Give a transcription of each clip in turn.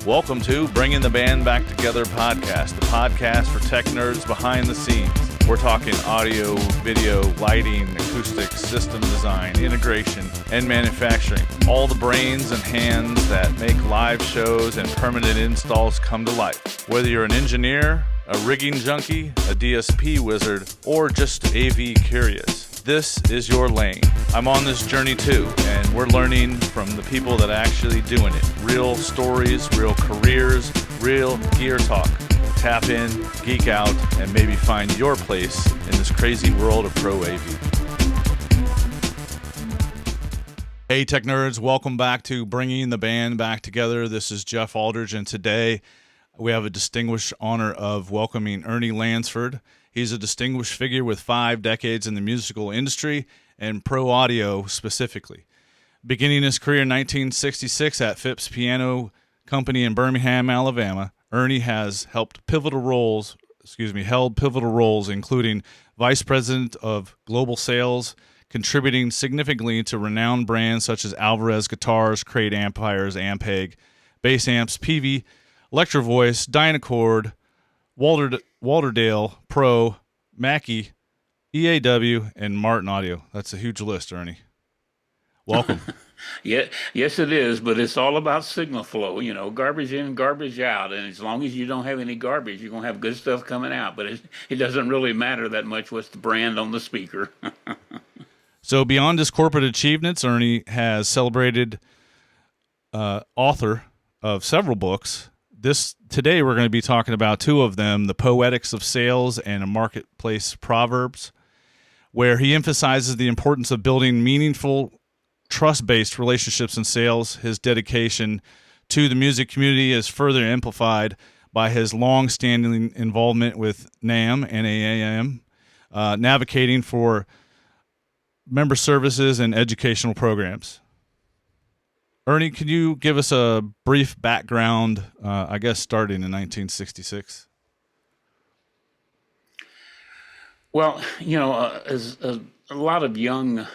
Welcome to Bringing the Band Back Together podcast, the podcast for tech nerds behind the scenes. We're talking audio, video, lighting, acoustics, system design, integration, and manufacturing. All the brains and hands that make live shows and permanent installs come to life. Whether you're an engineer, a rigging junkie, a DSP wizard, or just AV curious, this is your lane. I'm on this journey too, and we're learning from the people that are actually doing it. Real stories, real careers, real gear talk. Tap in, geek out, and maybe find your place in this crazy world of pro AV. Hey tech nerds, welcome back to Bringing the Band Back Together. This is Jeff Aldridge, and today we have a distinguished honor of welcoming Ernie Lansford. He's a distinguished figure with 5 decades in the musical industry and pro audio specifically. Beginning his career in 1966 at Phipps Piano Company in Birmingham, Alabama, Ernie has held pivotal roles, including Vice President of Global Sales, contributing significantly to renowned brands such as Alvarez Guitars, Crate Amplifiers, Ampeg, Bass Amps, Peavey, Electro-Voice, Dynacord, Walterdale, Pro, Mackie, EAW, and Martin Audio. That's a huge list, Ernie. Welcome. Yeah, yes, it is, but it's all about signal flow, garbage in, garbage out. And as long as you don't have any garbage, you're going to have good stuff coming out. But it doesn't really matter that much what's the brand on the speaker. So beyond his corporate achievements, Ernie has celebrated author of several books. Today we're going to be talking about 2 of them, The Poetics of Sales and A Marketplace Proverbs, where he emphasizes the importance of building meaningful, trust-based relationships in sales. His dedication to the music community is further amplified by his long-standing involvement with NAMM and AAM, navigating for member services and educational programs. Ernie, could you give us a brief background, starting in 1966? Well, as a lot of young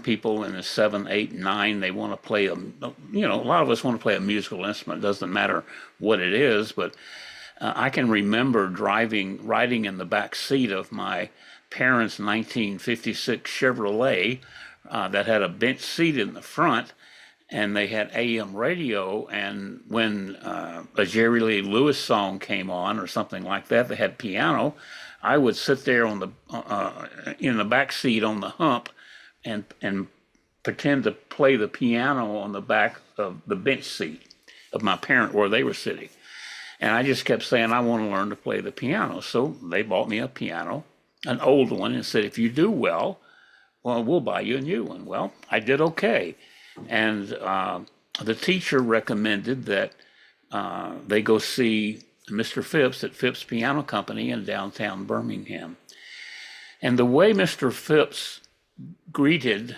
people in the 7, 8, 9, they want to play a lot of us want to play a musical instrument. It doesn't matter what it is, but I can remember riding in the back seat of my parents' 1956 Chevrolet that had a bench seat in the front, and they had AM radio, and when a Jerry Lee Lewis song came on or something like that, they had piano, I would sit there on the in the back seat on the hump and pretend to play the piano on the back of the bench seat of my parent where they were sitting. And I just kept saying, I want to learn to play the piano. So they bought me a piano, an old one, and said, if you do well, we'll buy you a new one. Well, I did okay. And the teacher recommended that they go see Mr. Phipps at Phipps Piano Company in downtown Birmingham. And the way Mr. Phipps greeted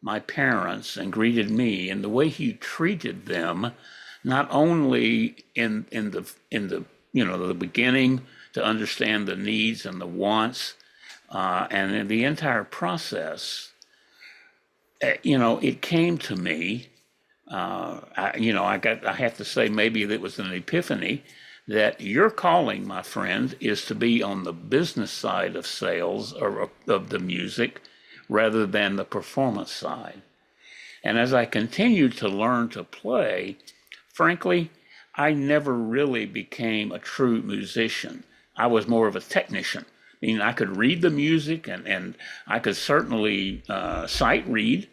my parents and greeted me, and the way he treated them, not only in the beginning to understand the needs and the wants, and in the entire process, it came to me. I have to say maybe it was an epiphany that your calling, my friend, is to be on the business side of sales or of the music rather than the performance side. And as I continued to learn to play, frankly, I never really became a true musician. I was more of a technician. I mean, I could read the music and I could certainly sight read,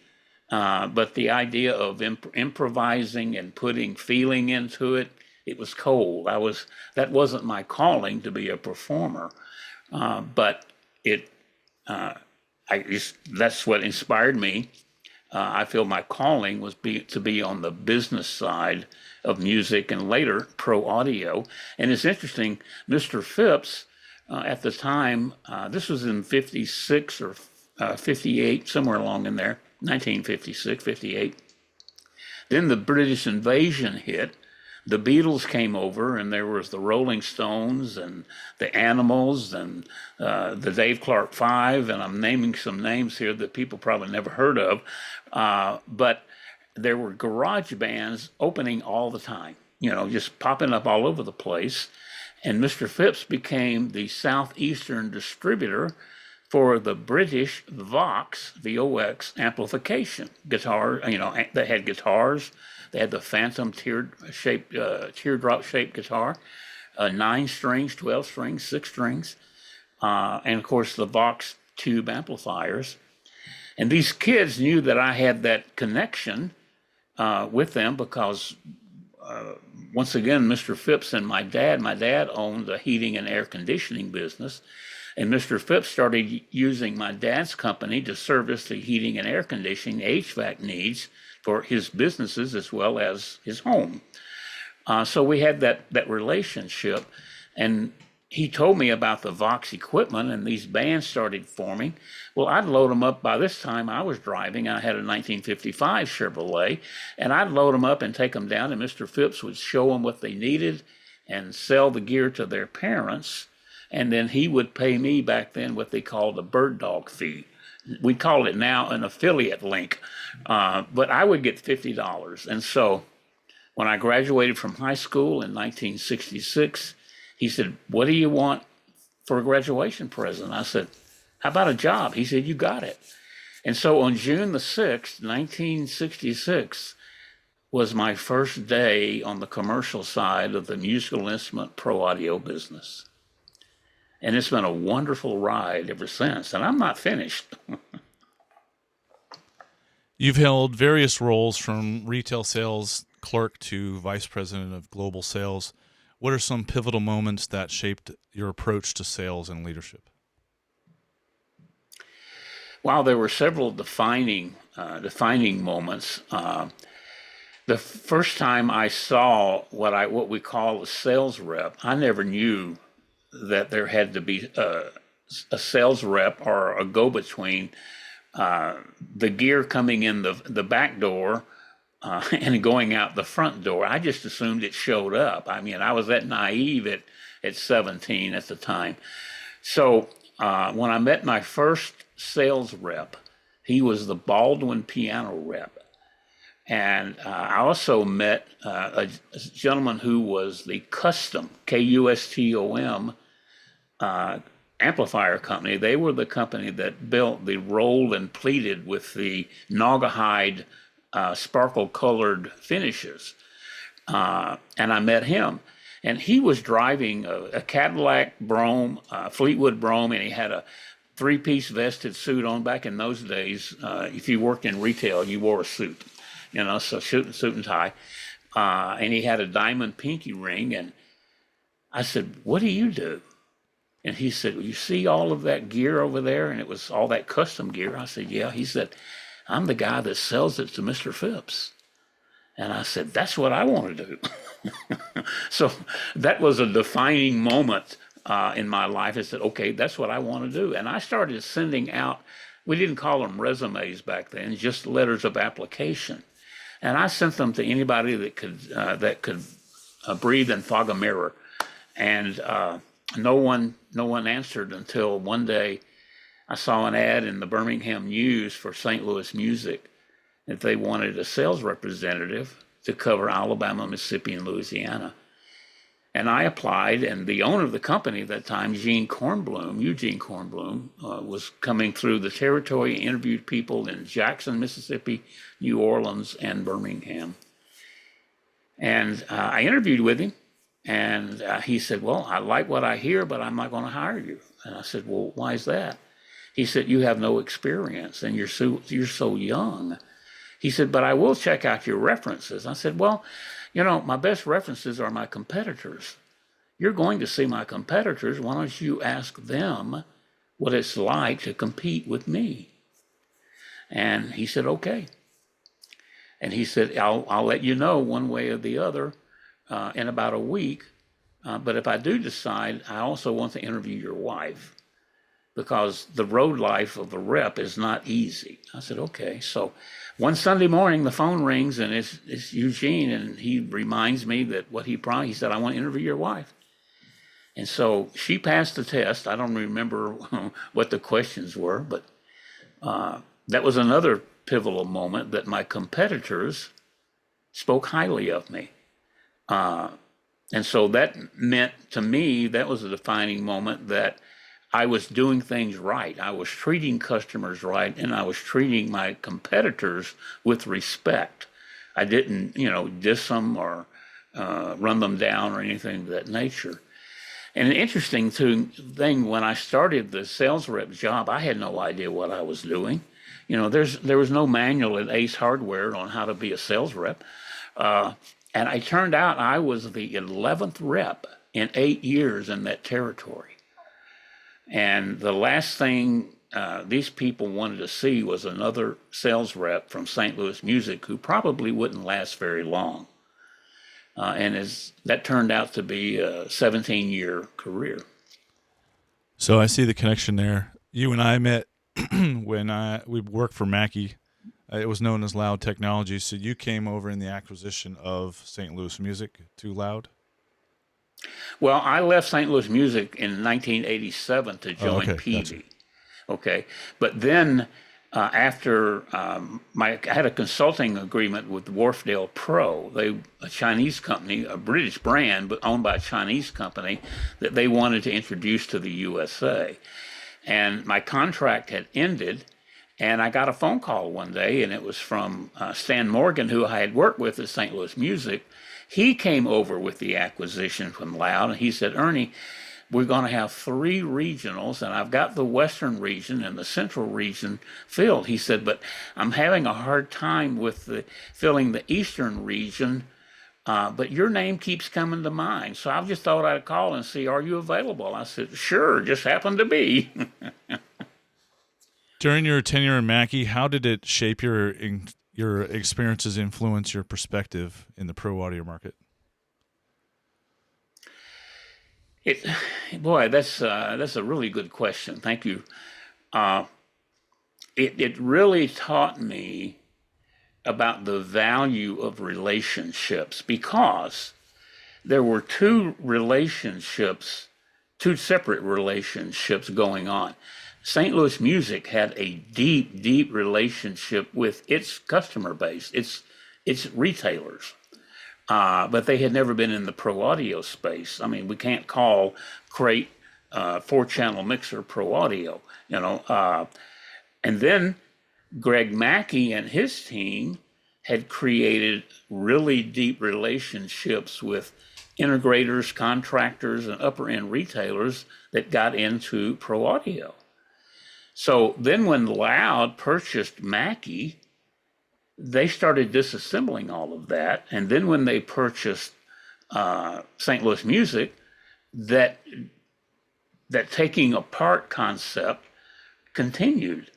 but the idea of improvising and putting feeling into it, it was cold. That wasn't my calling to be a performer, but that's what inspired me. I feel my calling was to be on the business side of music and later pro audio. And it's interesting, Mr. Phipps, at the time, this was in 56 or 58, somewhere along in there, 1956, 58. Then the British invasion hit. The Beatles came over, and there was the Rolling Stones and the Animals and the Dave Clark Five, and I'm naming some names here that people probably never heard of. But there were garage bands opening all the time, just popping up all over the place. And Mr. Phipps became the southeastern distributor for the British Vox, VOX amplification guitar. They had guitars. They had the Phantom teardrop-shaped guitar, 9 strings, 12 strings, 6 strings, and of course the Vox tube amplifiers. And these kids knew that I had that connection with them because, once again, Mr. Phipps and my dad owned a heating and air conditioning business. And Mr. Phipps started using my dad's company to service the heating and air conditioning, HVAC needs for his businesses as well as his home. So we had that relationship. And he told me about the Vox equipment, and these bands started forming. Well, I'd load them up. By this time, I was driving. I had a 1955 Chevrolet, and I'd load them up and take them down, and Mr. Phipps would show them what they needed and sell the gear to their parents. And then he would pay me back then what they called a bird dog fee. We call it now an affiliate link, but I would get $50. And so when I graduated from high school in 1966, he said, "What do you want for a graduation present?" I said, "How about a job?" He said, "You got it." And so on June the 6th, 1966, was my first day on the commercial side of the musical instrument pro audio business. And it's been a wonderful ride ever since, and I'm not finished. You've held various roles from retail sales clerk to vice president of global sales. What are some pivotal moments that shaped your approach to sales and leadership? Well, there were several defining moments. The first time I saw what we call a sales rep, I never knew that there had to be a sales rep or a go-between, the gear coming in the back door and going out the front door. I just assumed it showed up. I mean, I was that naive at 17 at the time. So when I met my first sales rep, he was the Baldwin piano rep. And I also met a gentleman who was the Custom, Custom, amplifier company. They were the company that built the rolled and pleated with the naugahyde sparkle-colored finishes. And I met him. And he was driving a Cadillac Brougham, Fleetwood Brougham, and he had a 3-piece vested suit on. Back in those days, if you worked in retail, you wore a suit, so suit and tie. And he had a diamond pinky ring. And I said, "What do you do?" And he said, "Well, you see all of that gear over there?" And it was all that custom gear. I said, "Yeah." He said, "I'm the guy that sells it to Mr. Phipps." And I said, "That's what I want to do." So that was a defining moment in my life. I said, okay, that's what I want to do. And I started sending out, we didn't call them resumes back then, just letters of application. And I sent them to anybody that could breathe and fog a mirror. And no one answered until one day I saw an ad in the Birmingham News for St. Louis Music that they wanted a sales representative to cover Alabama, Mississippi, and Louisiana. And I applied, and the owner of the company at that time, Eugene Kornblum, was coming through the territory, interviewed people in Jackson, Mississippi, New Orleans, and Birmingham. And I interviewed with him, and he said, "Well, I like what I hear, but I'm not going to hire you." And I said, "Well, why is that?" He said, "You have no experience, and you're so young." He said, "But I will check out your references." I said, "Well, my best references are my competitors. You're going to see my competitors. Why don't you ask them what it's like to compete with me?" And he said, "Okay." And he said, I'll let you know one way or the other in about a week. But if I do decide, I also want to interview your wife, because the road life of a rep is not easy." I said, "Okay." So one Sunday morning, the phone rings, and it's Eugene, and he reminds me that what he promised. He said, "I want to interview your wife." And so she passed the test. I don't remember what the questions were, but that was another pivotal moment that my competitors spoke highly of me. And so that meant to me, that was a defining moment that I was doing things right. I was treating customers right, and I was treating my competitors with respect. I didn't, diss them or run them down or anything of that nature. And an interesting thing, when I started the sales rep job, I had no idea what I was doing. There was no manual at Ace Hardware on how to be a sales rep. And I turned out I was the 11th rep in 8 years in that territory. And the last thing these people wanted to see was another sales rep from St. Louis Music who probably wouldn't last very long. And that turned out to be a 17-year career. So I see the connection there. You and I met when we worked for Mackie. It was known as Loud Technology. So you came over in the acquisition of St. Louis Music to Loud? Well, I left St. Louis Music in 1987 to join Peavey. Gotcha. Okay, but then after I had a consulting agreement with Wharfdale Pro, a Chinese company, a British brand, but owned by a Chinese company that they wanted to introduce to the USA. And my contract had ended, and I got a phone call one day, and it was from Stan Morgan, who I had worked with at St. Louis Music. He came over with the acquisition from Loud, and he said, Ernie, we're going to have 3 regionals, and I've got the Western region and the Central region filled. He said, but I'm having a hard time with filling the Eastern region, but your name keeps coming to mind. So I just thought I'd call and see, are you available? I said, sure, just happened to be. During your tenure in Mackie, how did it shape your experiences, influence your perspective in the pro audio market? Boy, that's a really good question. Thank you. It really taught me about the value of relationships, because there were two separate relationships going on. St. Louis Music had a deep, deep relationship with its customer base, its retailers. But they had never been in the pro audio space. I mean, we can't call Crate 4-channel mixer pro audio, And then Greg Mackie and his team had created really deep relationships with integrators, contractors, and upper-end retailers that got into pro audio. So then when Loud purchased Mackie, they started disassembling all of that. And then when they purchased St. Louis Music, that taking apart concept continued.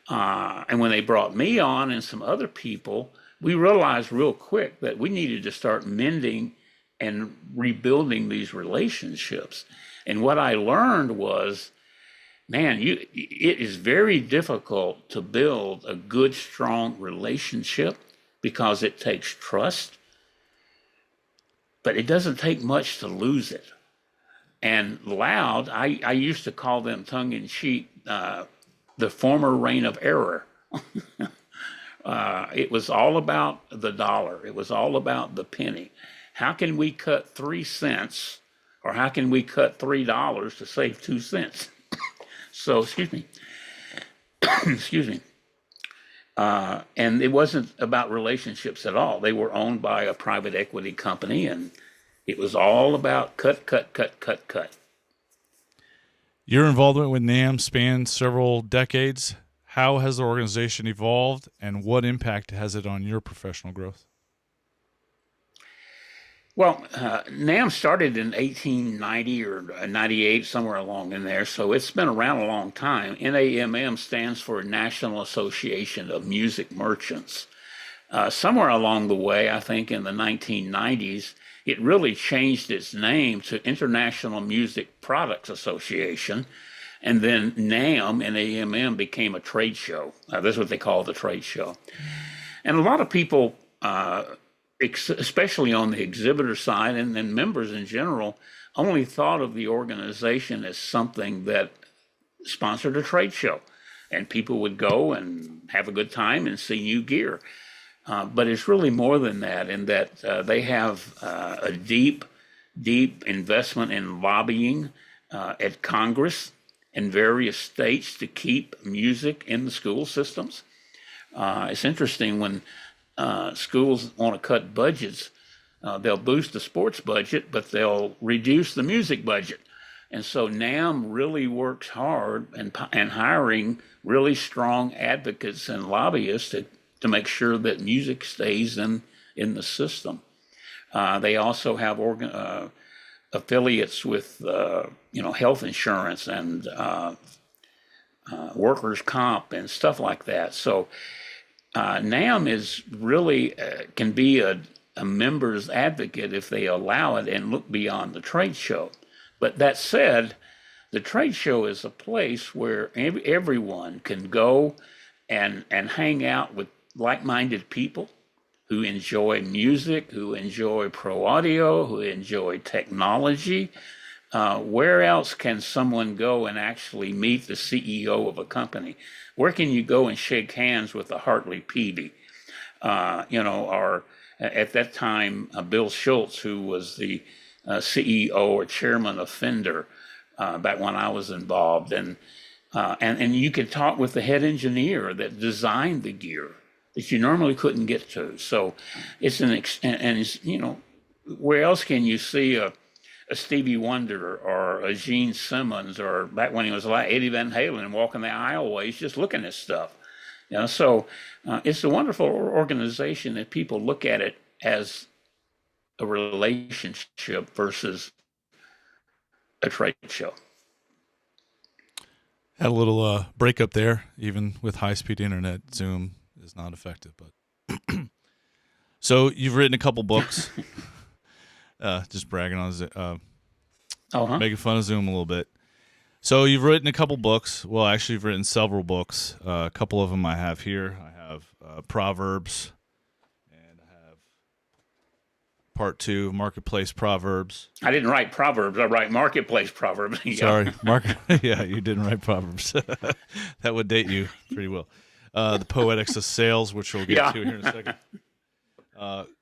And when they brought me on and some other people, we realized real quick that we needed to start mending and rebuilding these relationships. And what I learned was, man, it is very difficult to build a good, strong relationship because it takes trust, but it doesn't take much to lose it. And Loud, I used to call them tongue-in-cheek, the former reign of error. It was all about the dollar. It was all about the penny. How can we cut 3 cents, or how can we cut $3 to save 2 cents? So, excuse me. And it wasn't about relationships at all. They were owned by a private equity company, and it was all about cut. Your involvement with NAMM spanned several decades. How has the organization evolved, and what impact has it on your professional growth? Well, NAMM started in 1890 or 98, somewhere along in there, so it's been around a long time. NAMM stands for National Association of Music Merchants. Somewhere along the way, I think in the 1990s, it really changed its name to International Music Products Association, and then NAMM became a trade show. That's what they call the trade show. And a lot of people, especially on the exhibitor side and then members in general, only thought of the organization as something that sponsored a trade show. and people would go and have a good time and see new gear. But it's really more than that, in that they have a deep investment in lobbying at Congress in various states to keep music in the school systems. It's interesting when schools want to cut budgets, they'll boost the sports budget, but they'll reduce the music budget. And so NAM really works hard and hiring really strong advocates and lobbyists to make sure that music stays in the system. They also have affiliates with health insurance and workers' comp and stuff like that. So NAM is really can be a member's advocate if they allow it and look beyond the trade show. But that said, the trade show is a place where everyone can go and hang out with like-minded people who enjoy music, who enjoy pro audio, who enjoy technology. Where else can someone go and actually meet the CEO of a company? Where can you go and shake hands with a Hartley Peavey? Or at that time, Bill Schultz, who was the CEO or chairman of Fender back when I was involved. And you could talk with the head engineer that designed the gear that you normally couldn't get to. So it's where else can you see a Stevie Wonder or a Gene Simmons, or back when he was like Eddie Van Halen walking the aisleways just looking at stuff? So it's a wonderful organization that people look at it as a relationship versus a trade show. Had a little breakup there. Even with high-speed internet, Zoom is not effective. But so you've written a couple books. Just bragging on making fun of Zoom a little bit. So you've written a couple books. Well, actually, you've written several books. A couple of them I have here. I have Proverbs, and I have Part 2, Marketplace Proverbs. I didn't write Proverbs. I write Marketplace Proverbs. Sorry, yeah, you didn't write Proverbs. That would date you pretty well. The Poetics of Sales, which we'll get to here in a second.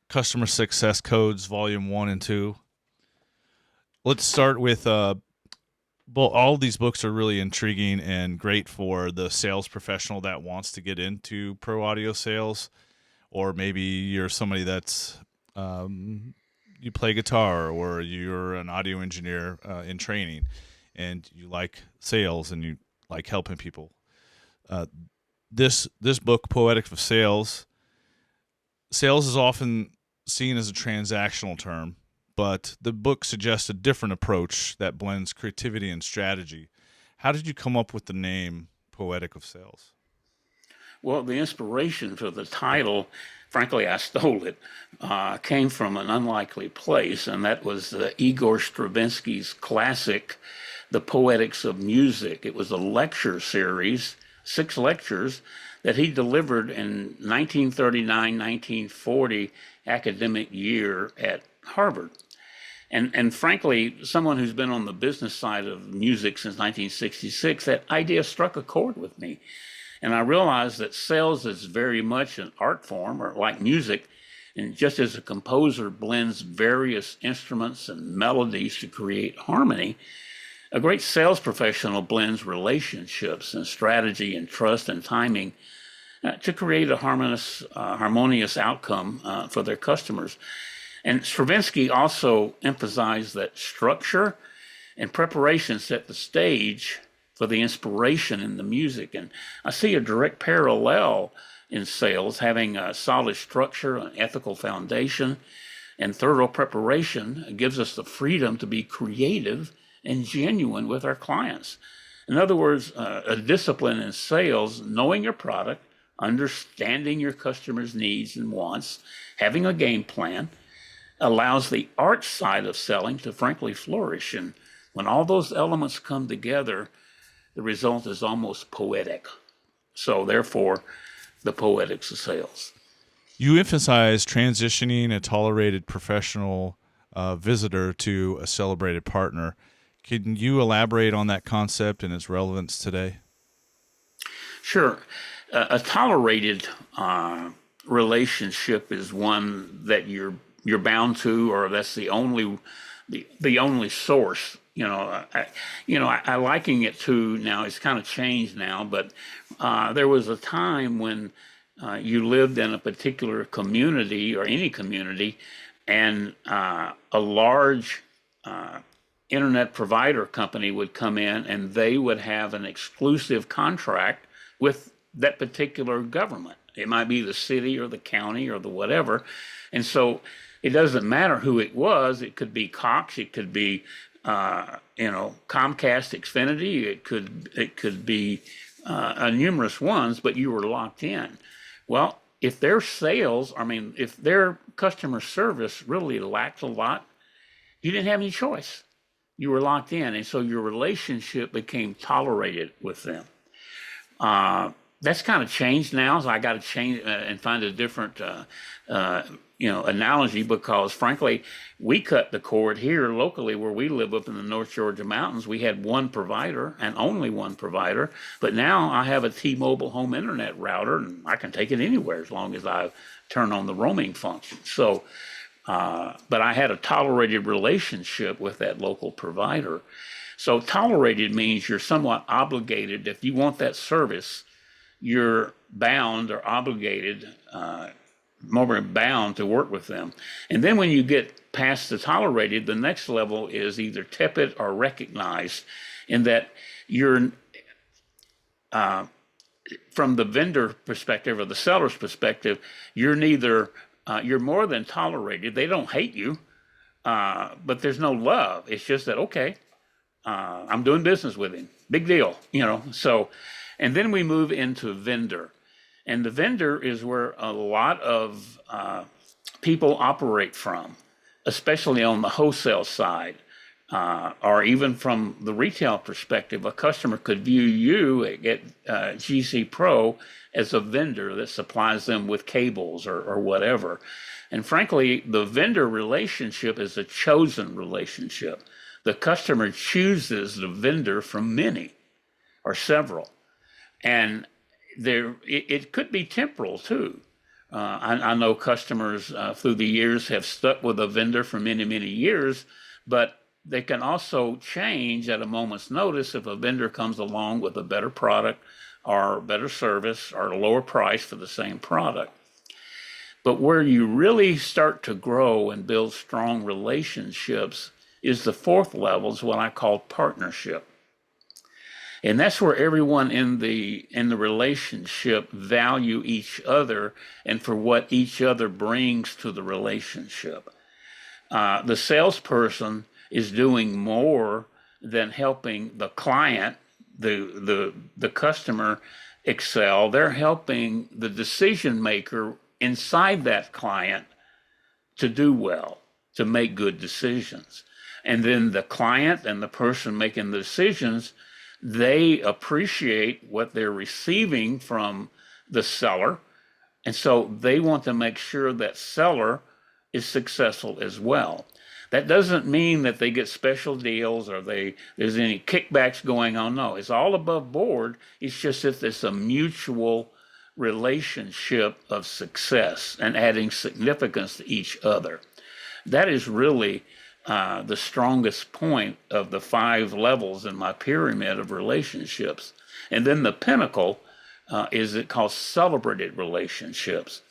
Customer Success Codes, Volume 1 and 2. Let's start with all of these books are really intriguing and great for the sales professional that wants to get into pro audio sales, or maybe you're somebody that's you play guitar, or you're an audio engineer in training, and you like sales and you like helping people. This book, Poetics of Sales is often seen as a transactional term, but the book suggests a different approach that blends creativity and strategy. How did you come up with the name Poetic of Sales? Well, the inspiration for the title, frankly, I stole it, came from an unlikely place, and that was Igor Stravinsky's classic, The Poetics of Music. It was a lecture series, 6 lectures, that he delivered in 1939-1940 academic year at Harvard. And frankly, someone who's been on the business side of music since 1966, that idea struck a chord with me. And I realized that sales is very much an art form, or like music. And just as a composer blends various instruments and melodies to create harmony, a great sales professional blends relationships and strategy and trust and timing to create a harmonious outcome for their customers. And Stravinsky also emphasized that structure and preparation set the stage for the inspiration in the music. And I see a direct parallel in sales, having a solid structure, an ethical foundation, and thorough preparation gives us the freedom to be creative and genuine with our clients. In other words, a discipline in sales, knowing your product, understanding your customers' needs and wants, having a game plan, allows the art side of selling to frankly flourish. And when all those elements come together, the result is almost poetic. So therefore, the Poetics of Sales. You emphasize transitioning a tolerated professional visitor to a celebrated partner. Can you elaborate on that concept and its relevance today? Sure. A tolerated relationship is one that you're bound to, or that's the only source. I liken it to, now it's kind of changed now, but there was a time when you lived in a particular community or any community, and a large internet provider company would come in and they would have an exclusive contract with that particular government. It might be the city or the county or the whatever. And so it doesn't matter who it was. It could be Cox, it could be Comcast, Xfinity, it could be numerous ones, but you were locked in. Well, if their if their customer service really lacked a lot, you didn't have any choice. You were locked in, and so your relationship became tolerated with them. That's kind of changed now, so I got to change and find a different analogy, because frankly, we cut the cord here locally where we live up in the North Georgia mountains. We had one provider and only one provider, but now I have a T-Mobile home internet router, and I can take it anywhere as long as I turn on the roaming function. So, but I had a tolerated relationship with that local provider. So tolerated means you're somewhat obligated. If you want that service, you're bound or obligated, more bound to work with them. And then when you get past the tolerated, the next level is either tepid or recognized, in that you're, from the vendor perspective or the seller's perspective, you're neither, you're more than tolerated. They don't hate you, but there's no love. It's just that, okay, I'm doing business with him. Big deal, so. And then we move into vendor. And the vendor is where a lot of people operate from, especially on the wholesale side, or even from the retail perspective. A customer could view you at GC Pro as a vendor that supplies them with cables or whatever. And frankly, the vendor relationship is a chosen relationship. The customer chooses the vendor from many or several. And it could be temporal too. I know customers through the years have stuck with a vendor for many, many years, but they can also change at a moment's notice if a vendor comes along with a better product or better service or a lower price for the same product. But where you really start to grow and build strong relationships is the fourth level, is what I call partnership. And that's where everyone in the relationship value each other and for what each other brings to the relationship. The salesperson is doing more than helping the client, the customer excel. They're helping the decision maker inside that client to do well, to make good decisions. And then the client and the person making the decisions, they appreciate what they're receiving from the seller. And so they want to make sure that seller is successful as well. That doesn't mean that they get special deals or there's any kickbacks going on. No, it's all above board. It's just that there's a mutual relationship of success and adding significance to each other. That is really the strongest point of the 5 levels in my pyramid of relationships. And then the pinnacle is it called celebrated relationships.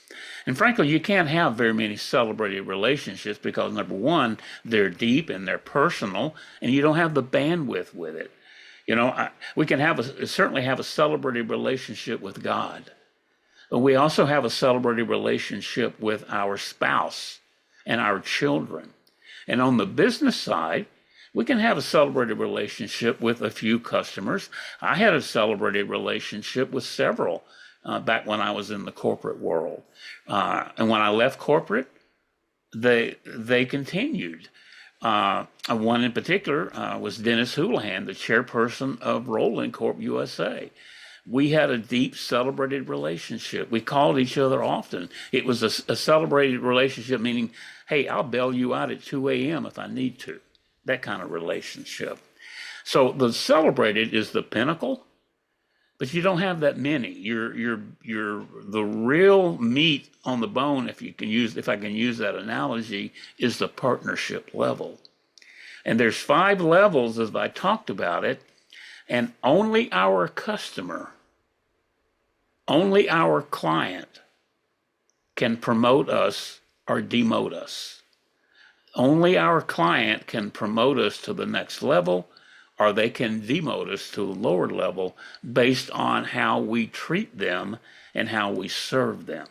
And frankly, you can't have very many celebrated relationships because, number one, they're deep and they're personal, and you don't have the bandwidth with it. We can certainly have a celebrated relationship with God, but we also have a celebrated relationship with our spouse and our children. And on the business side, we can have a celebrated relationship with a few customers. I had a celebrated relationship with several back when I was in the corporate world. And when I left corporate, they continued. One in particular was Dennis Houlihan, the chairperson of Roland Corp USA. We had a deep celebrated relationship. We called each other often. It was a celebrated relationship, meaning, hey, I'll bail you out at 2 a.m. if I need to. That kind of relationship. So the celebrated is the pinnacle, but you don't have that many. You're the real meat on the bone, if I can use that analogy, is the partnership level. And there's 5 levels as I talked about it, and only our customer, only our client can promote us or demote us. Only our client can promote us to the next level, or they can demote us to a lower level based on how we treat them and how we serve them.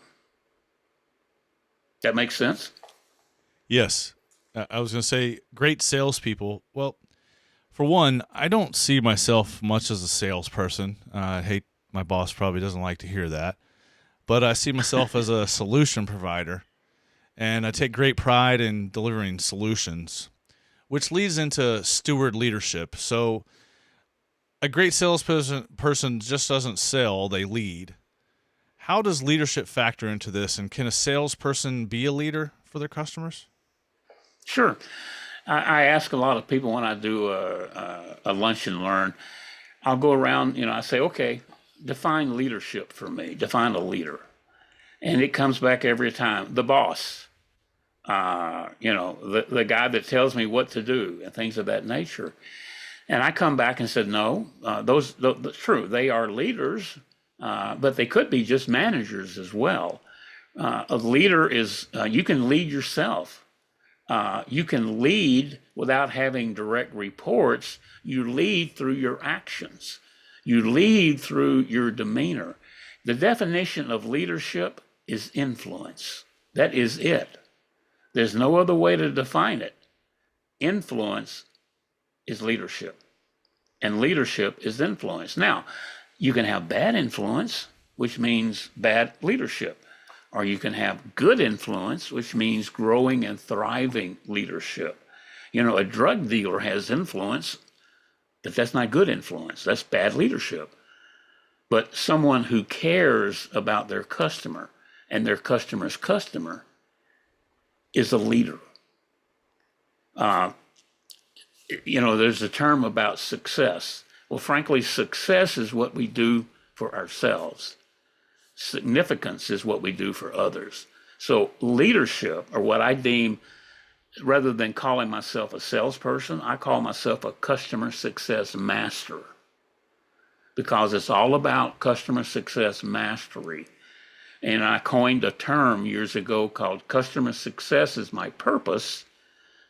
That makes sense? Yes. I was going to say great salespeople. Well, for one, I don't see myself much as a salesperson. I hate my boss probably doesn't like to hear that, but I see myself as a solution provider, and I take great pride in delivering solutions, which leads into steward leadership. So a great salesperson just doesn't sell, they lead. How does leadership factor into this, and can a salesperson be a leader for their customers? Sure. I ask a lot of people when I do a lunch and learn, I'll go around, I say, okay, define leadership for me, define a leader. And it comes back every time, the boss, the guy that tells me what to do and things of that nature. And I come back and said, no, those true, they are leaders, but they could be just managers as well. A leader is, you can lead yourself. You can lead without having direct reports. You lead through your actions. You lead through your demeanor. The definition of leadership is influence. That is it. There's no other way to define it. Influence is leadership, and leadership is influence. Now, you can have bad influence, which means bad leadership. Or you can have good influence, which means growing and thriving leadership. A drug dealer has influence, but that's not good influence. That's bad leadership. But someone who cares about their customer and their customer's customer is a leader. There's a term about success. Well, frankly, success is what we do for ourselves. Significance is what we do for others. So leadership, or what I deem, rather than calling myself a salesperson, I call myself a customer success master, because it's all about customer success mastery. And I coined a term years ago called customer success is my purpose,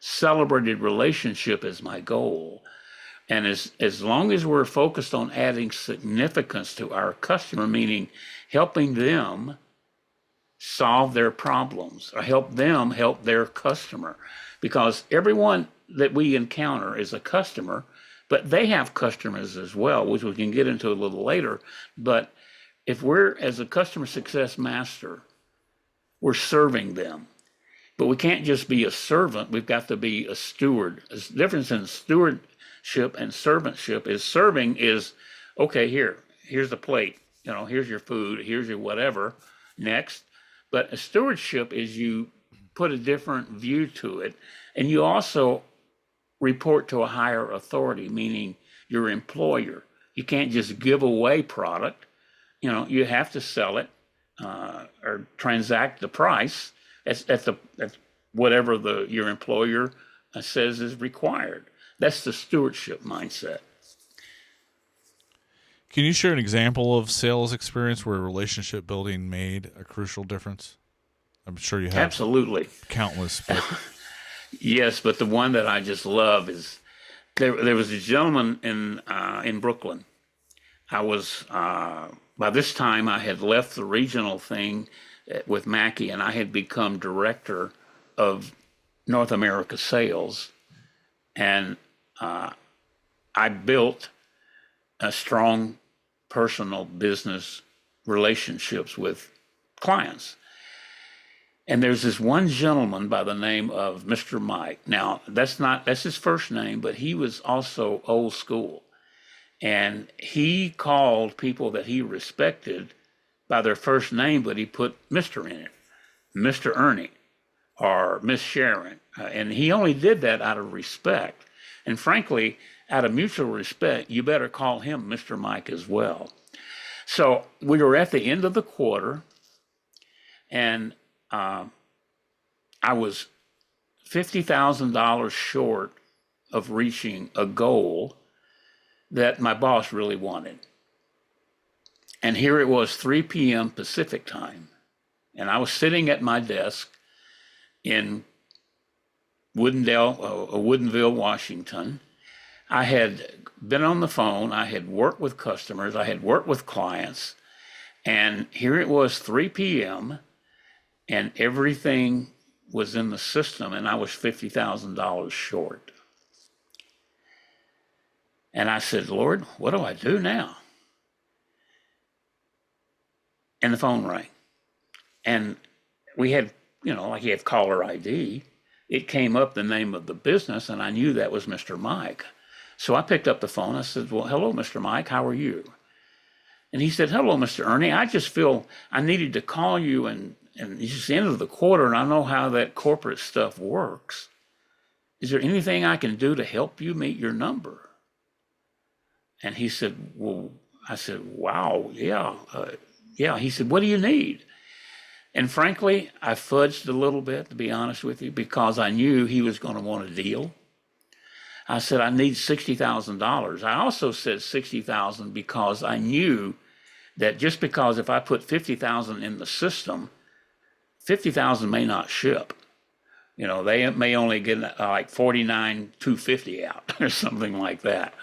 celebrated relationship is my goal. And as long as we're focused on adding significance to our customer, meaning helping them solve their problems or help them help their customer, because everyone that we encounter is a customer, but they have customers as well, which we can get into a little later. But if we're, as a customer success master, we're serving them. But we can't just be a servant, we've got to be a steward. The difference in stewardship and servantship is serving is, okay, here's the plate, here's your food, here's your whatever, next. But a stewardship is you put a different view to it, and you also report to a higher authority, meaning your employer. You can't just give away product, you have to sell it or transact the price at whatever your employer says is required. That's the stewardship mindset. Can you share an example of sales experience where relationship building made a crucial difference? I'm sure you have. Absolutely. Countless. But... Yes, but the one that I just love is there was a gentleman in Brooklyn. I was by this time I had left the regional thing with Mackie, and I had become director of North America sales, and I built a strong personal business relationships with clients. And there's this one gentleman by the name of Mr. Mike. Now, that's his first name, but he was also old school. And he called people that he respected by their first name, but he put Mr. in it, Mr. Ernie or Miss Sharon. And he only did that out of respect. And frankly, out of mutual respect, you better call him Mr. Mike as well. So we were at the end of the quarter, and I was $50,000 short of reaching a goal that my boss really wanted. And here it was 3 p.m. Pacific time. And I was sitting at my desk in Woodinville, Washington. I had been on the phone. I had worked with customers. I had worked with clients. And here it was 3 p.m. and everything was in the system, and I was $50,000 short. And I said, Lord, what do I do now? And the phone rang. And we had, like you have caller ID. It came up the name of the business, and I knew that was Mr. Mike. So I picked up the phone. I said, well, hello, Mr. Mike, how are you? And he said, hello, Mr. Ernie. I just feel I needed to call you, and it's just the end of the quarter, and I know how that corporate stuff works. Is there anything I can do to help you meet your number? And he said, well, I said, wow, yeah. He said, what do you need? And frankly, I fudged a little bit, to be honest with you, because I knew he was going to want a deal. I said, I need $60,000. I also said $60,000 because I knew that just because if I put $50,000 in the system, $50,000 may not ship. They may only get like 49,250 out or something like that.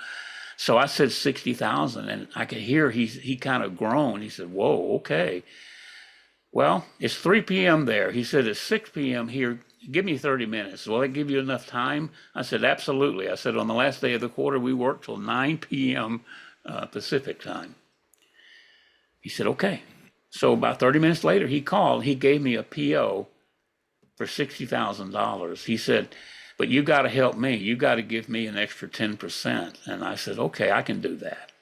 So I said 60,000, and I could hear he kind of groaned. He said, whoa, okay. Well, it's 3 p.m. there. He said, it's 6 p.m. here. Give me 30 minutes. Will that give you enough time? I said, absolutely. I said, on the last day of the quarter, we worked till 9 p.m. Pacific time. He said, okay. So about 30 minutes later, he called. He gave me a PO for $60,000. He said, but you got to help me. You got to give me an extra 10%. And I said, okay, I can do that.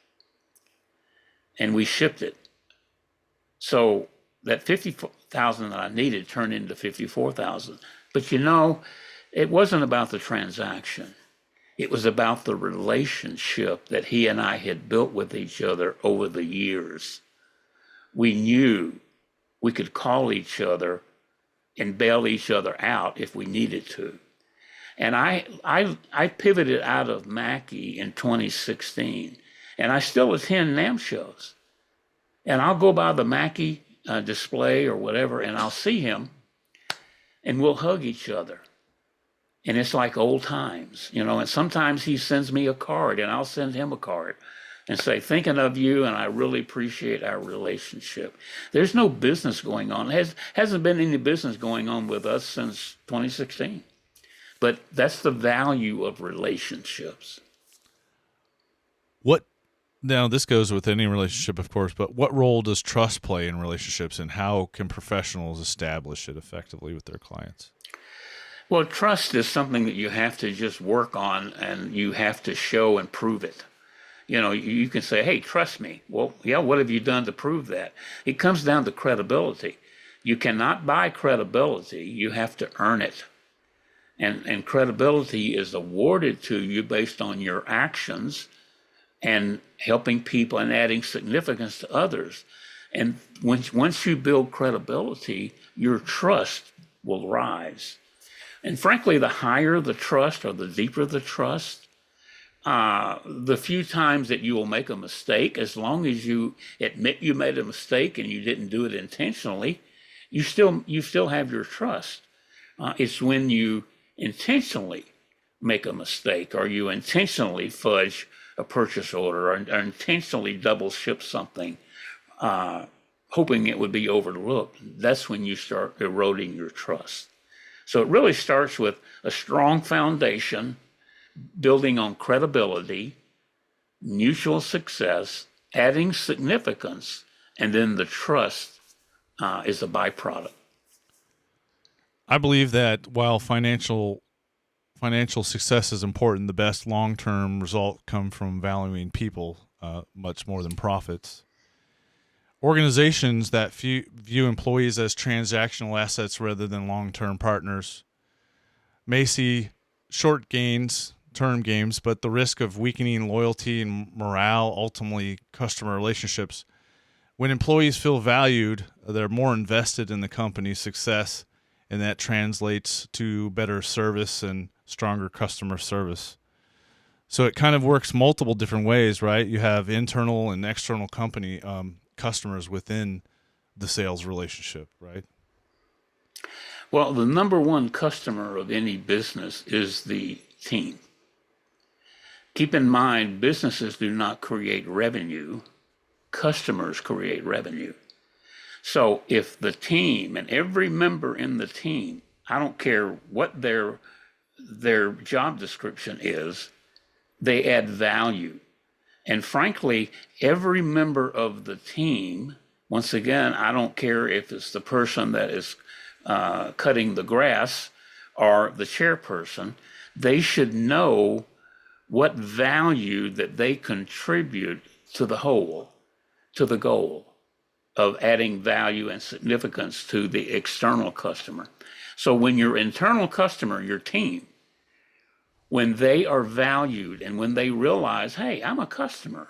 And we shipped it. So that $50,000 that I needed turned into $54,000. But it wasn't about the transaction. It was about the relationship that he and I had built with each other over the years. We knew we could call each other and bail each other out if we needed to. And I pivoted out of Mackie in 2016, and I still attend NAMM shows. And I'll go by the Mackie display or whatever, and I'll see him, and we'll hug each other. And it's like old times, and sometimes he sends me a card, and I'll send him a card and say, thinking of you, and I really appreciate our relationship. There's no business going on. Hasn't been any business going on with us since 2016. But that's the value of relationships. Now, this goes with any relationship, of course, but what role does trust play in relationships, and how can professionals establish it effectively with their clients? Well, trust is something that you have to just work on, and you have to show and prove it. You can say, hey, trust me. Well, yeah, what have you done to prove that? It comes down to credibility. You cannot buy credibility. You have to earn it. And credibility is awarded to you based on your actions and helping people and adding significance to others. And once you build credibility, your trust will rise. And frankly, the higher the trust or the deeper the trust, the few times that you will make a mistake, as long as you admit you made a mistake and you didn't do it intentionally, you still have your trust. It's when you intentionally make a mistake, or you intentionally fudge a purchase order, or intentionally double ship something, hoping it would be overlooked, that's when you start eroding your trust. So it really starts with a strong foundation, building on credibility, mutual success, adding significance, and then the trust is a byproduct. I believe that while financial success is important, the best long-term result come from valuing people much more than profits. Organizations that view employees as transactional assets rather than long-term partners may see short-term gains, but the risk of weakening loyalty and morale, ultimately customer relationships, When employees feel valued, they're more invested in the company's success, and that translates to better service and stronger customer service. So it kind of works multiple different ways, right? You have internal and external company customers within the sales relationship, right? Well, the number one customer of any business is the team. Keep in mind, businesses do not create revenue. Customers create revenue. So if the team and every member in the team, I don't care what their job description is, they add value. And frankly, every member of the team, once again, I don't care if it's the person that is cutting the grass or the chairperson, they should know what value that they contribute to the whole, to the goal of adding value and significance to the external customer. So when your internal customer, your team, when they are valued and when they realize, hey, I'm a customer,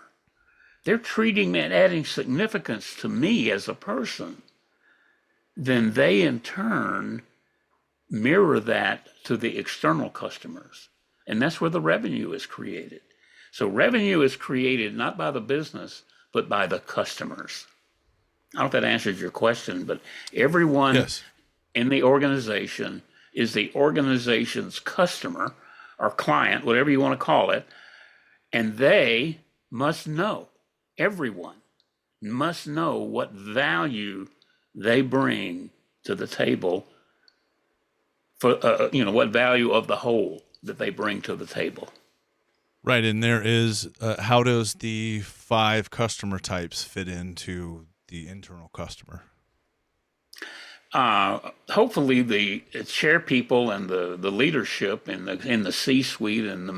they're treating me and adding significance to me as a person, then they in turn mirror that to the external customers. And that's where the revenue is created. So revenue is created not by the business, but by the customers. I don't know if that answers your question, but everyone Yes. in the organization is the organization's customer or client, whatever you want to call it, and they must know, everyone must know what value they bring to the table for, what value of the whole that they bring to the table. Right, and there is, how does the 5 customer types fit into the internal customer? Hopefully the chair people and the leadership in the C-suite and the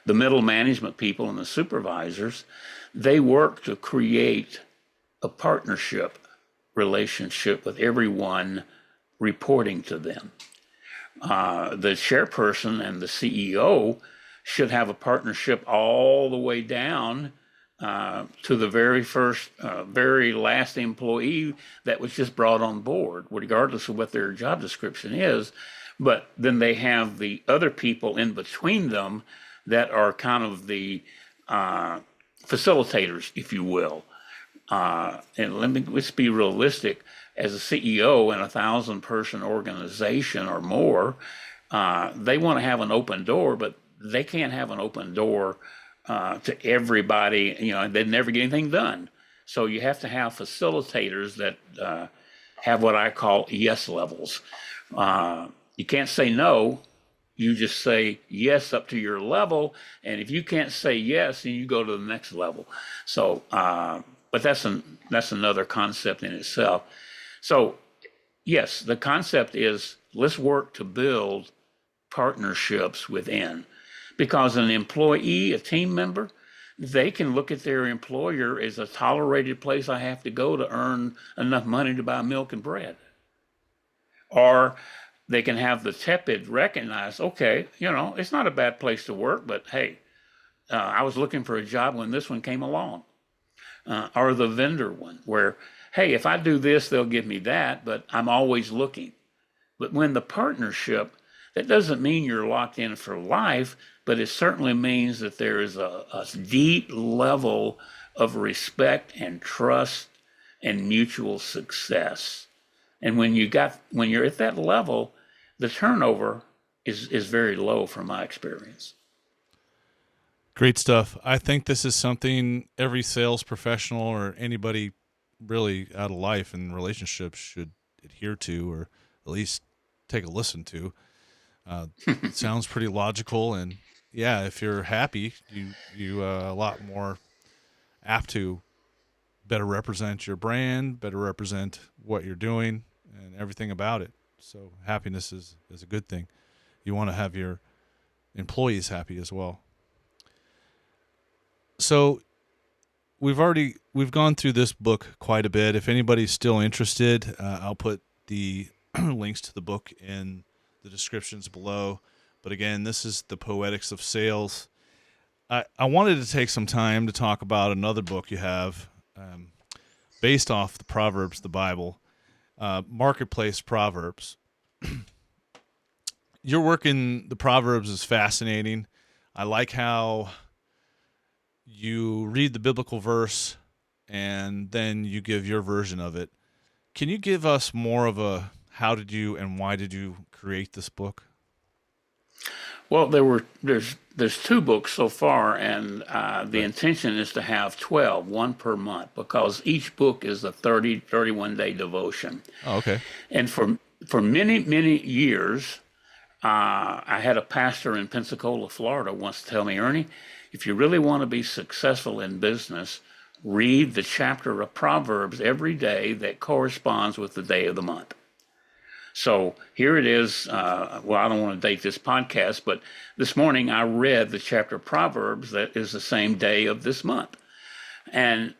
middle management people and the supervisors, they work to create a partnership relationship with everyone reporting to them. The chairperson and the CEO should have a partnership all the way down to the very last employee that was just brought on board, regardless of what their job description is. But then they have the other people in between them that are kind of the facilitators, if you will. And let's be realistic. As a CEO in a 1,000-person organization or more, they want to have an open door, but they can't have an open door to everybody. They'd never get anything done. So you have to have facilitators that have what I call yes levels. You can't say no. You just say yes up to your level, and if you can't say yes, then you go to the next level. So, but that's another concept in itself. So, yes, the concept is let's work to build partnerships within, because an employee, a team member, they can look at their employer as a tolerated place I have to go to earn enough money to buy milk and bread, or they can have the tepid recognize, okay, it's not a bad place to work, but hey, I was looking for a job when this one came along. Or the vendor one, where, hey, if I do this, they'll give me that, but I'm always looking. But when the partnership, that doesn't mean you're locked in for life, but it certainly means that there is a deep level of respect and trust and mutual success. And when you're at that level, the turnover is very low from my experience. Great stuff. I think this is something every sales professional or anybody really out of life and relationships should adhere to, or at least take a listen to. It sounds pretty logical, and yeah, if you're happy, you a lot more apt to better represent your brand, better represent what you're doing, and everything about it. So happiness is a good thing. You want to have your employees happy as well. So we've gone through this book quite a bit. If anybody's still interested, I'll put the links to the book in the descriptions below. But again, this is The Poetics of Sales. I wanted to take some time to talk about another book you have. based off the Proverbs, the Bible, marketplace Proverbs. Your work in the Proverbs is fascinating. I like how you read the biblical verse and then you give your version of it. Can you give us more of a how did you and why did you create this book? Well, there's 2 books so far, and the intention is to have 12, one per month, because each book is a 31-day devotion. Oh, okay. And for many years, I had a pastor in Pensacola, Florida, once tell me, Ernie, if you really want to be successful in business, read the chapter of Proverbs every day that corresponds with the day of the month. So here it is. Well, I don't want to date this podcast, but this morning I read the chapter of Proverbs that is the same day of this month. And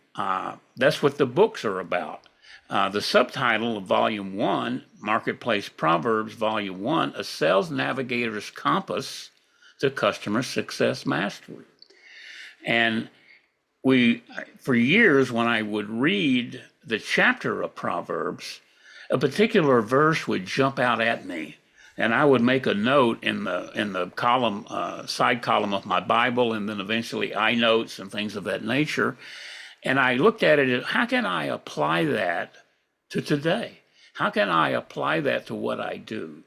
that's what the books are about. The subtitle of Volume 1, Marketplace Proverbs, Volume 1, A Sales Navigator's Compass to Customer Success Mastery. And for years, when I would read the chapter of Proverbs, a particular verse would jump out at me, and I would make a note in the column, side column of my Bible, and then eventually iNotes and things of that nature. And I looked at it as, how can I apply that to today? How can I apply that to what I do?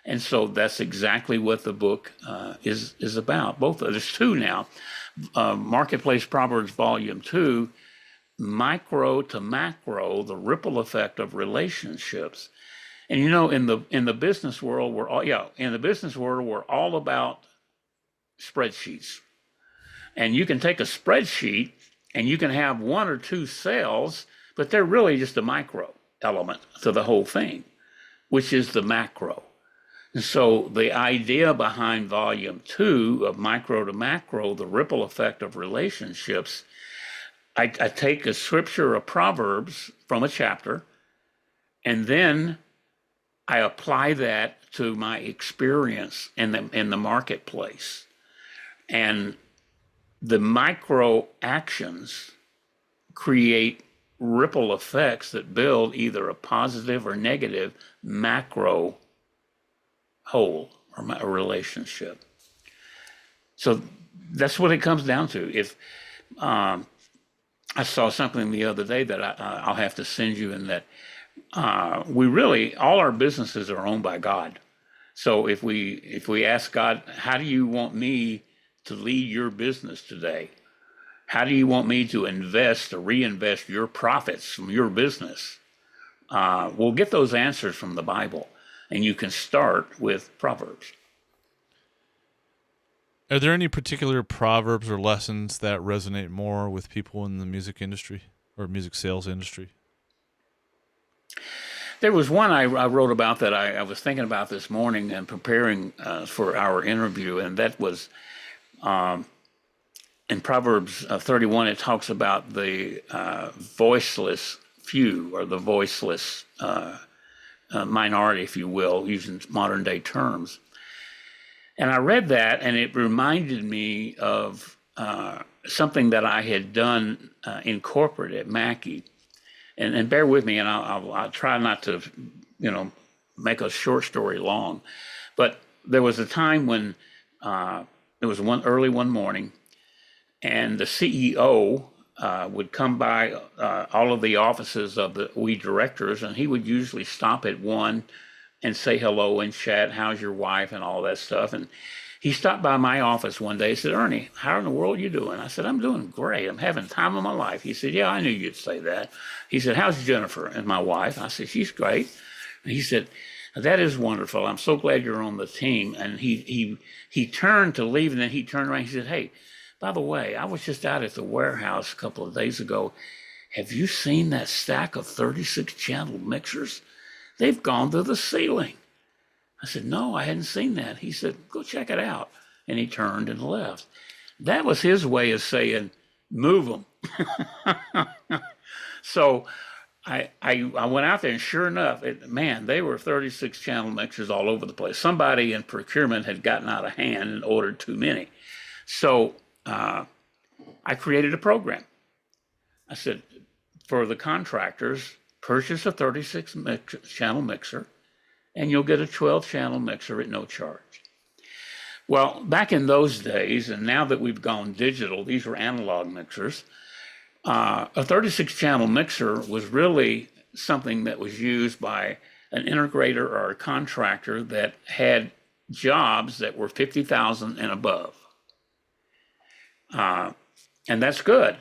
And so that's exactly what the book is about. There's 2 now. Marketplace Proverbs Volume 2, Micro to Macro, the ripple effect of relationships. And in the business world, we're all about spreadsheets. And you can take a spreadsheet and you can have 1 or 2 sales, but they're really just a micro element to the whole thing, which is the macro. And so the idea behind Volume 2 of Micro to Macro, the ripple effect of relationships, I take a scripture of Proverbs from a chapter, and then I apply that to my experience in the marketplace. And the micro actions create ripple effects that build either a positive or negative macro whole or a relationship. So that's what it comes down to. If I saw something the other day that I'll have to send you, in that all our businesses are owned by God. So if we ask God, how do you want me to lead your business today? How do you want me to invest or reinvest your profits from your business? We'll get those answers from the Bible, and you can start with Proverbs. Are there any particular proverbs or lessons that resonate more with people in the music industry or music sales industry? There was one I wrote about that I was thinking about this morning and preparing for our interview, and that was in Proverbs 31. It talks about the voiceless few, or the voiceless minority, if you will, using modern day terms. And I read that, and it reminded me of something that I had done in corporate at Mackie. And bear with me, and I'll try not to, make a short story long. But there was a time when it was early one morning, and the CEO would come by all of the offices of we directors, and he would usually stop at one and say hello and chat, how's your wife, and all that stuff. And he stopped by my office one day and said, Ernie, how in the world are you doing? I said, I'm doing great. I'm having the time of my life. He said, yeah, I knew you'd say that. He said, how's Jennifer and my wife? I said, she's great. And he said, that is wonderful. I'm so glad you're on the team. And he turned to leave, and then he turned around and he said, hey, by the way, I was just out at the warehouse a couple of days ago. Have you seen that stack of 36-channel mixers? They've gone to the ceiling. I said, no, I hadn't seen that. He said, go check it out. And he turned and left. That was his way of saying, move them. So I went out there, and sure enough, they were 36-channel mixers all over the place. Somebody in procurement had gotten out of hand and ordered too many. So I created a program. I said, for the contractors, purchase a 36-channel mixer, and you'll get a 12-channel mixer at no charge. Well, back in those days, and now that we've gone digital, these were analog mixers. A 36-channel mixer was really something that was used by an integrator or a contractor that had jobs that were 50,000 and above. And that's good.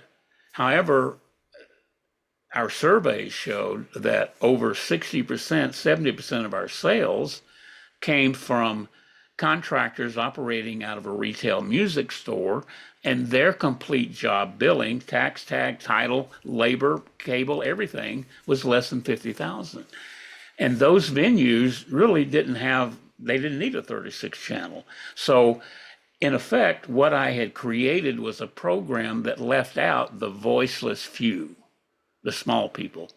However, our surveys showed that over 60%, 70% of our sales came from contractors operating out of a retail music store, and their complete job billing, tax tag, title, labor, cable, everything was less than 50,000. And those venues really didn't need a 36 channel. So in effect, what I had created was a program that left out the voiceless few, the small people.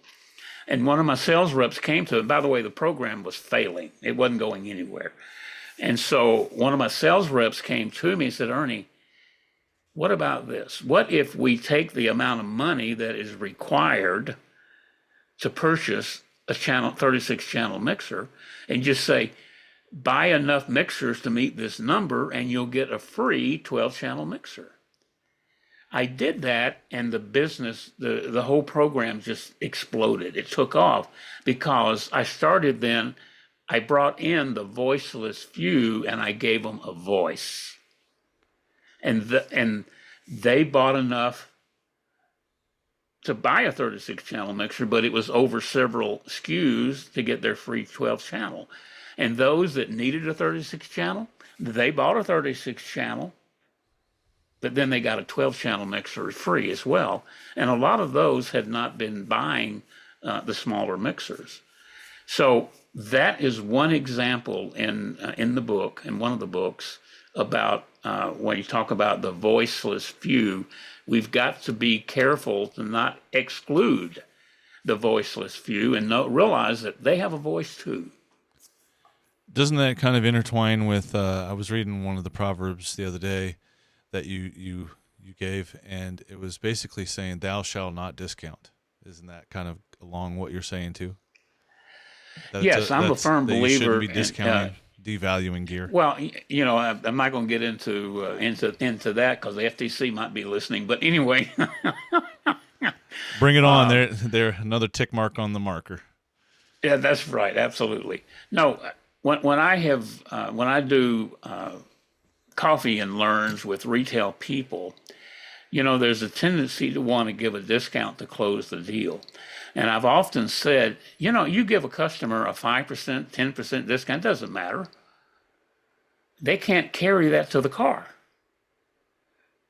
And one of my sales reps came to it. By the way, the program was failing. It wasn't going anywhere. And so one of my sales reps came to me and said, Ernie, what about this? What if we take the amount of money that is required to purchase a 36-channel mixer and just say, buy enough mixers to meet this number and you'll get a free 12-channel mixer? I did that, and the business, the whole program just exploded. It took off because I brought in the voiceless few and I gave them a voice. And they bought enough to buy a 36-channel mixer, but it was over several SKUs to get their free 12-channel. And those that needed a 36-channel, they bought a 36-channel, but then they got a 12-channel mixer free as well. And a lot of those had not been buying the smaller mixers. So that is one example in the book, in one of the books, about when you talk about the voiceless few. We've got to be careful to not exclude the voiceless few and realize that they have a voice too. Doesn't that kind of intertwine with? I was reading one of the Proverbs the other day that you gave, and it was basically saying, "Thou shalt not discount." Isn't that kind of along what you're saying too? Yes, I'm a firm believer. You shouldn't be discounting, devaluing gear. Well, I'm not going to get into that because the FTC might be listening. But anyway, bring it on. They're another tick mark on the marker. Yeah, that's right. Absolutely. No, when I do coffee and learns with retail people, there's a tendency to want to give a discount to close the deal. And I've often said, you give a customer a 5%, 10% discount, doesn't matter. They can't carry that to the car.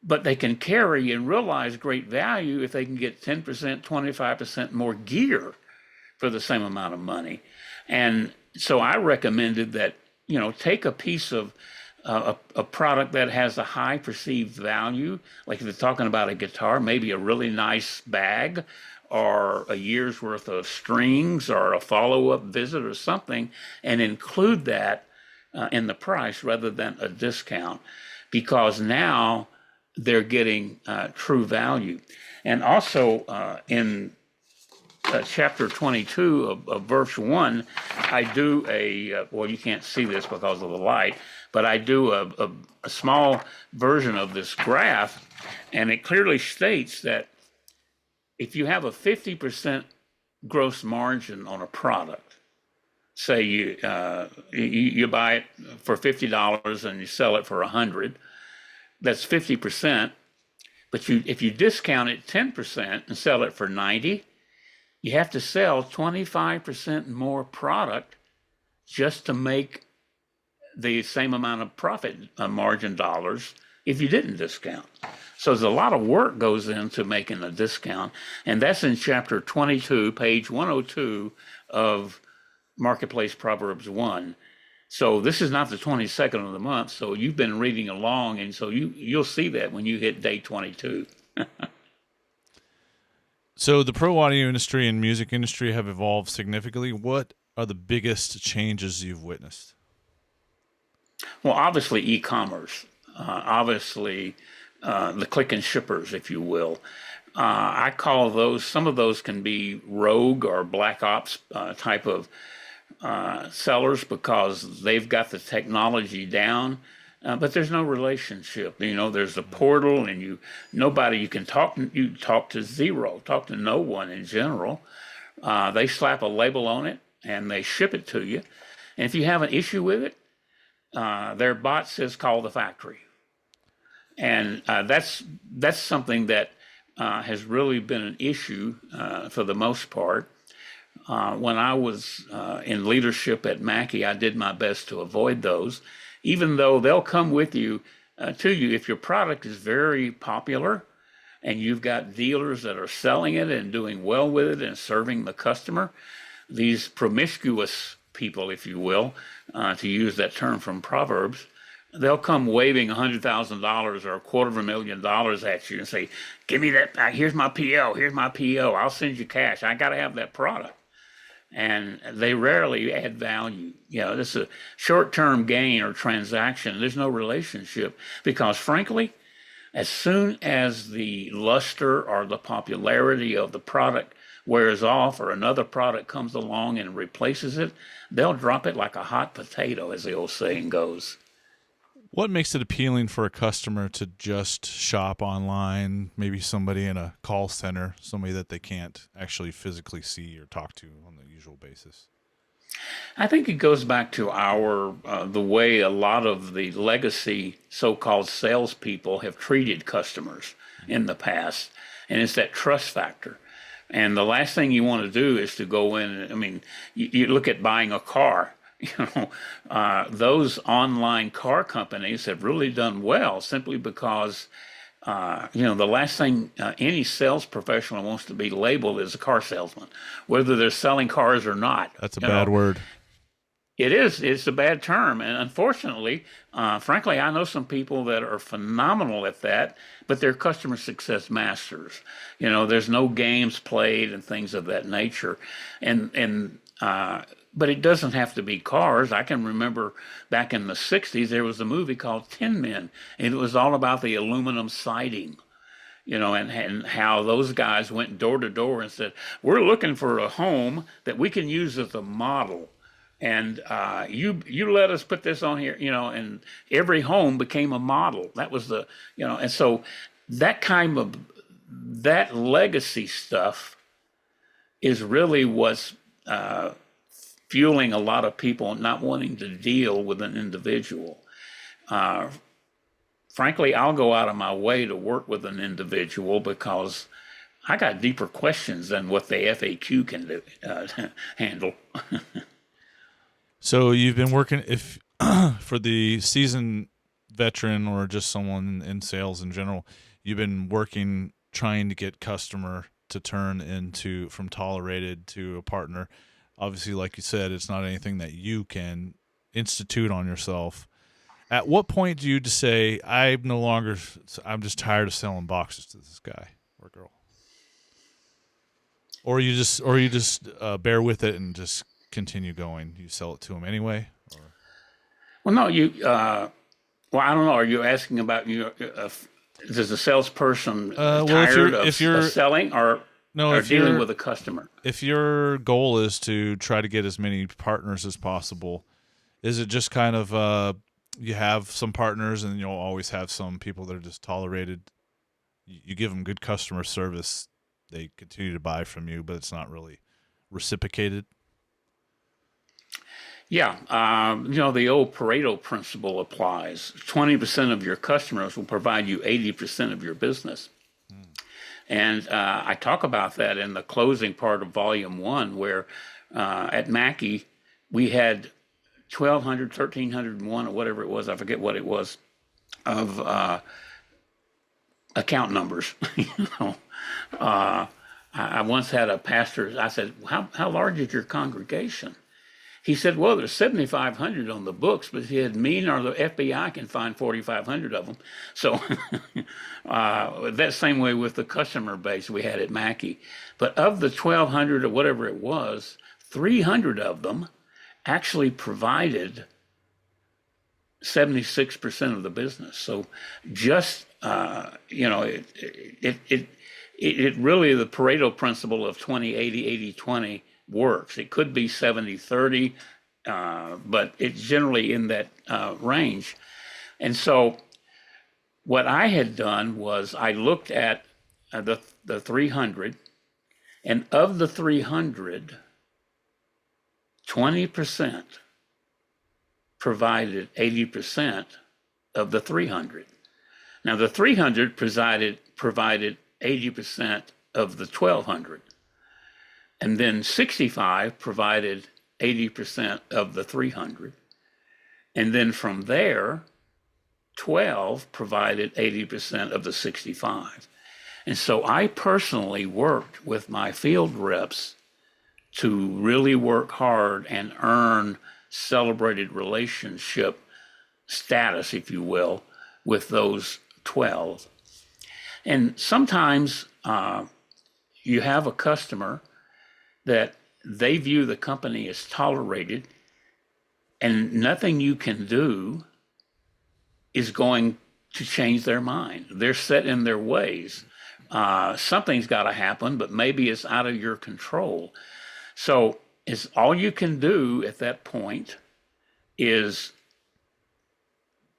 But they can carry and realize great value if they can get 10%, 25% more gear for the same amount of money. And so I recommended that, take a piece of a product that has a high perceived value, like if you're talking about a guitar, maybe a really nice bag or a year's worth of strings or a follow-up visit or something, and include that in the price rather than a discount, because now they're getting true value. And also in chapter 22 of verse 1, I do you can't see this because of the light, but I do a small version of this graph, and it clearly states that if you have a 50% gross margin on a product, say you buy it for $50 and you sell it for $100, that's 50%. But if you discount it 10% and sell it for $90, you have to sell 25% more product just to make the same amount of profit margin dollars if you didn't discount. So there's a lot of work goes into making a discount, and that's in chapter 22, page 102 of Marketplace Proverbs 1. So this is not the 22nd of the month, so you've been reading along, and so you'll see that when you hit day 22. So the pro audio industry and music industry have evolved significantly. What are the biggest changes you've witnessed? Well, obviously e-commerce, the click and shippers, if you will. I call those, some of those can be rogue or black ops type of sellers because they've got the technology down, but there's no relationship. You know, there's a portal, and you can talk. You talk to zero, talk to no one in general. They slap a label on it and they ship it to you. And if you have an issue with it, their bot says call the factory, and that's something that has really been an issue for the most part. When I was in leadership at Mackie, I did my best to avoid those, even though they'll come with you to you if your product is very popular and you've got dealers that are selling it and doing well with it and serving the customer. These promiscuous people, if you will, to use that term from Proverbs, they'll come waving $100,000 or $250,000 at you and say, "Give me that. Here's my PO. Here's my PO. I'll send you cash. I got to have that product." And they rarely add value. You know, this is a short-term gain or transaction. There's no relationship because, frankly, as soon as the luster or the popularity of the product wears off or another product comes along and replaces it, they'll drop it like a hot potato, as the old saying goes. What makes it appealing for a customer to just shop online, maybe somebody in a call center, somebody that they can't actually physically see or talk to on the usual basis? I think it goes back to the way a lot of the legacy so-called salespeople have treated customers in the past, and it's that trust factor. And the last thing you want to do is to go in. I mean, you look at buying a car. Those online car companies have really done well simply because, the last thing any sales professional wants to be labeled is a car salesman, whether they're selling cars or not. That's a bad word. It is. It's a bad term. And unfortunately, frankly, I know some people that are phenomenal at that, but they're customer success masters. You know, there's no games played and things of that nature. But it doesn't have to be cars. I can remember back in the 60s, there was a movie called Tin Men, and it was all about the aluminum siding, and how those guys went door to door and said, "We're looking for a home that we can use as a model. And you let us put this on here," and every home became a model. That was and so that legacy stuff is really what's fueling a lot of people not wanting to deal with an individual. Frankly, I'll go out of my way to work with an individual because I got deeper questions than what the FAQ can handle. So you've been working for the seasoned veteran or just someone in sales in general, you've been working trying to get customer to turn from tolerated to a partner. Obviously, like you said, it's not anything that you can institute on yourself. At what point do you just say, I'm just tired of selling boxes to this guy or girl? Or you just bear with it and just continue going? You sell it to them anyway? Or? Well, no, I don't know. Are you asking about does the salesperson tired of selling or dealing with a customer? If your goal is to try to get as many partners as possible, is it just kind of you have some partners and you'll always have some people that are just tolerated? You give them good customer service, they continue to buy from you, but it's not really reciprocated? Yeah. The old Pareto principle applies. 20% of your customers will provide you 80% of your business. And I talk about that in the closing part of Volume 1, where at Mackie, we had 1,200, 1,301, or whatever it was, I forget what it was, of account numbers. I once had a pastor, I said, how large is your congregation? He said, well, there's 7,500 on the books, but he had me or the FBI can find 4,500 of them. So that same way with the customer base we had at Mackie. But of the 1,200 or whatever it was, 300 of them actually provided 76% of the business. So just, it really, the Pareto principle of 20-80-80-20 works. It could be 70-30, but it's generally in that range. And so what I had done was I looked at the 300, and of the 300, 20% provided 80% of the 300. Now, the 300 provided 80% of the 1,200. And then 65 provided 80% of the 300. And then from there, 12 provided 80% of the 65. And so I personally worked with my field reps to really work hard and earn celebrated relationship status, if you will, with those 12. And sometimes you have a customer that they view the company as tolerated, and nothing you can do is going to change their mind. They're set in their ways. Something's got to happen, but maybe it's out of your control. So it's all you can do at that point is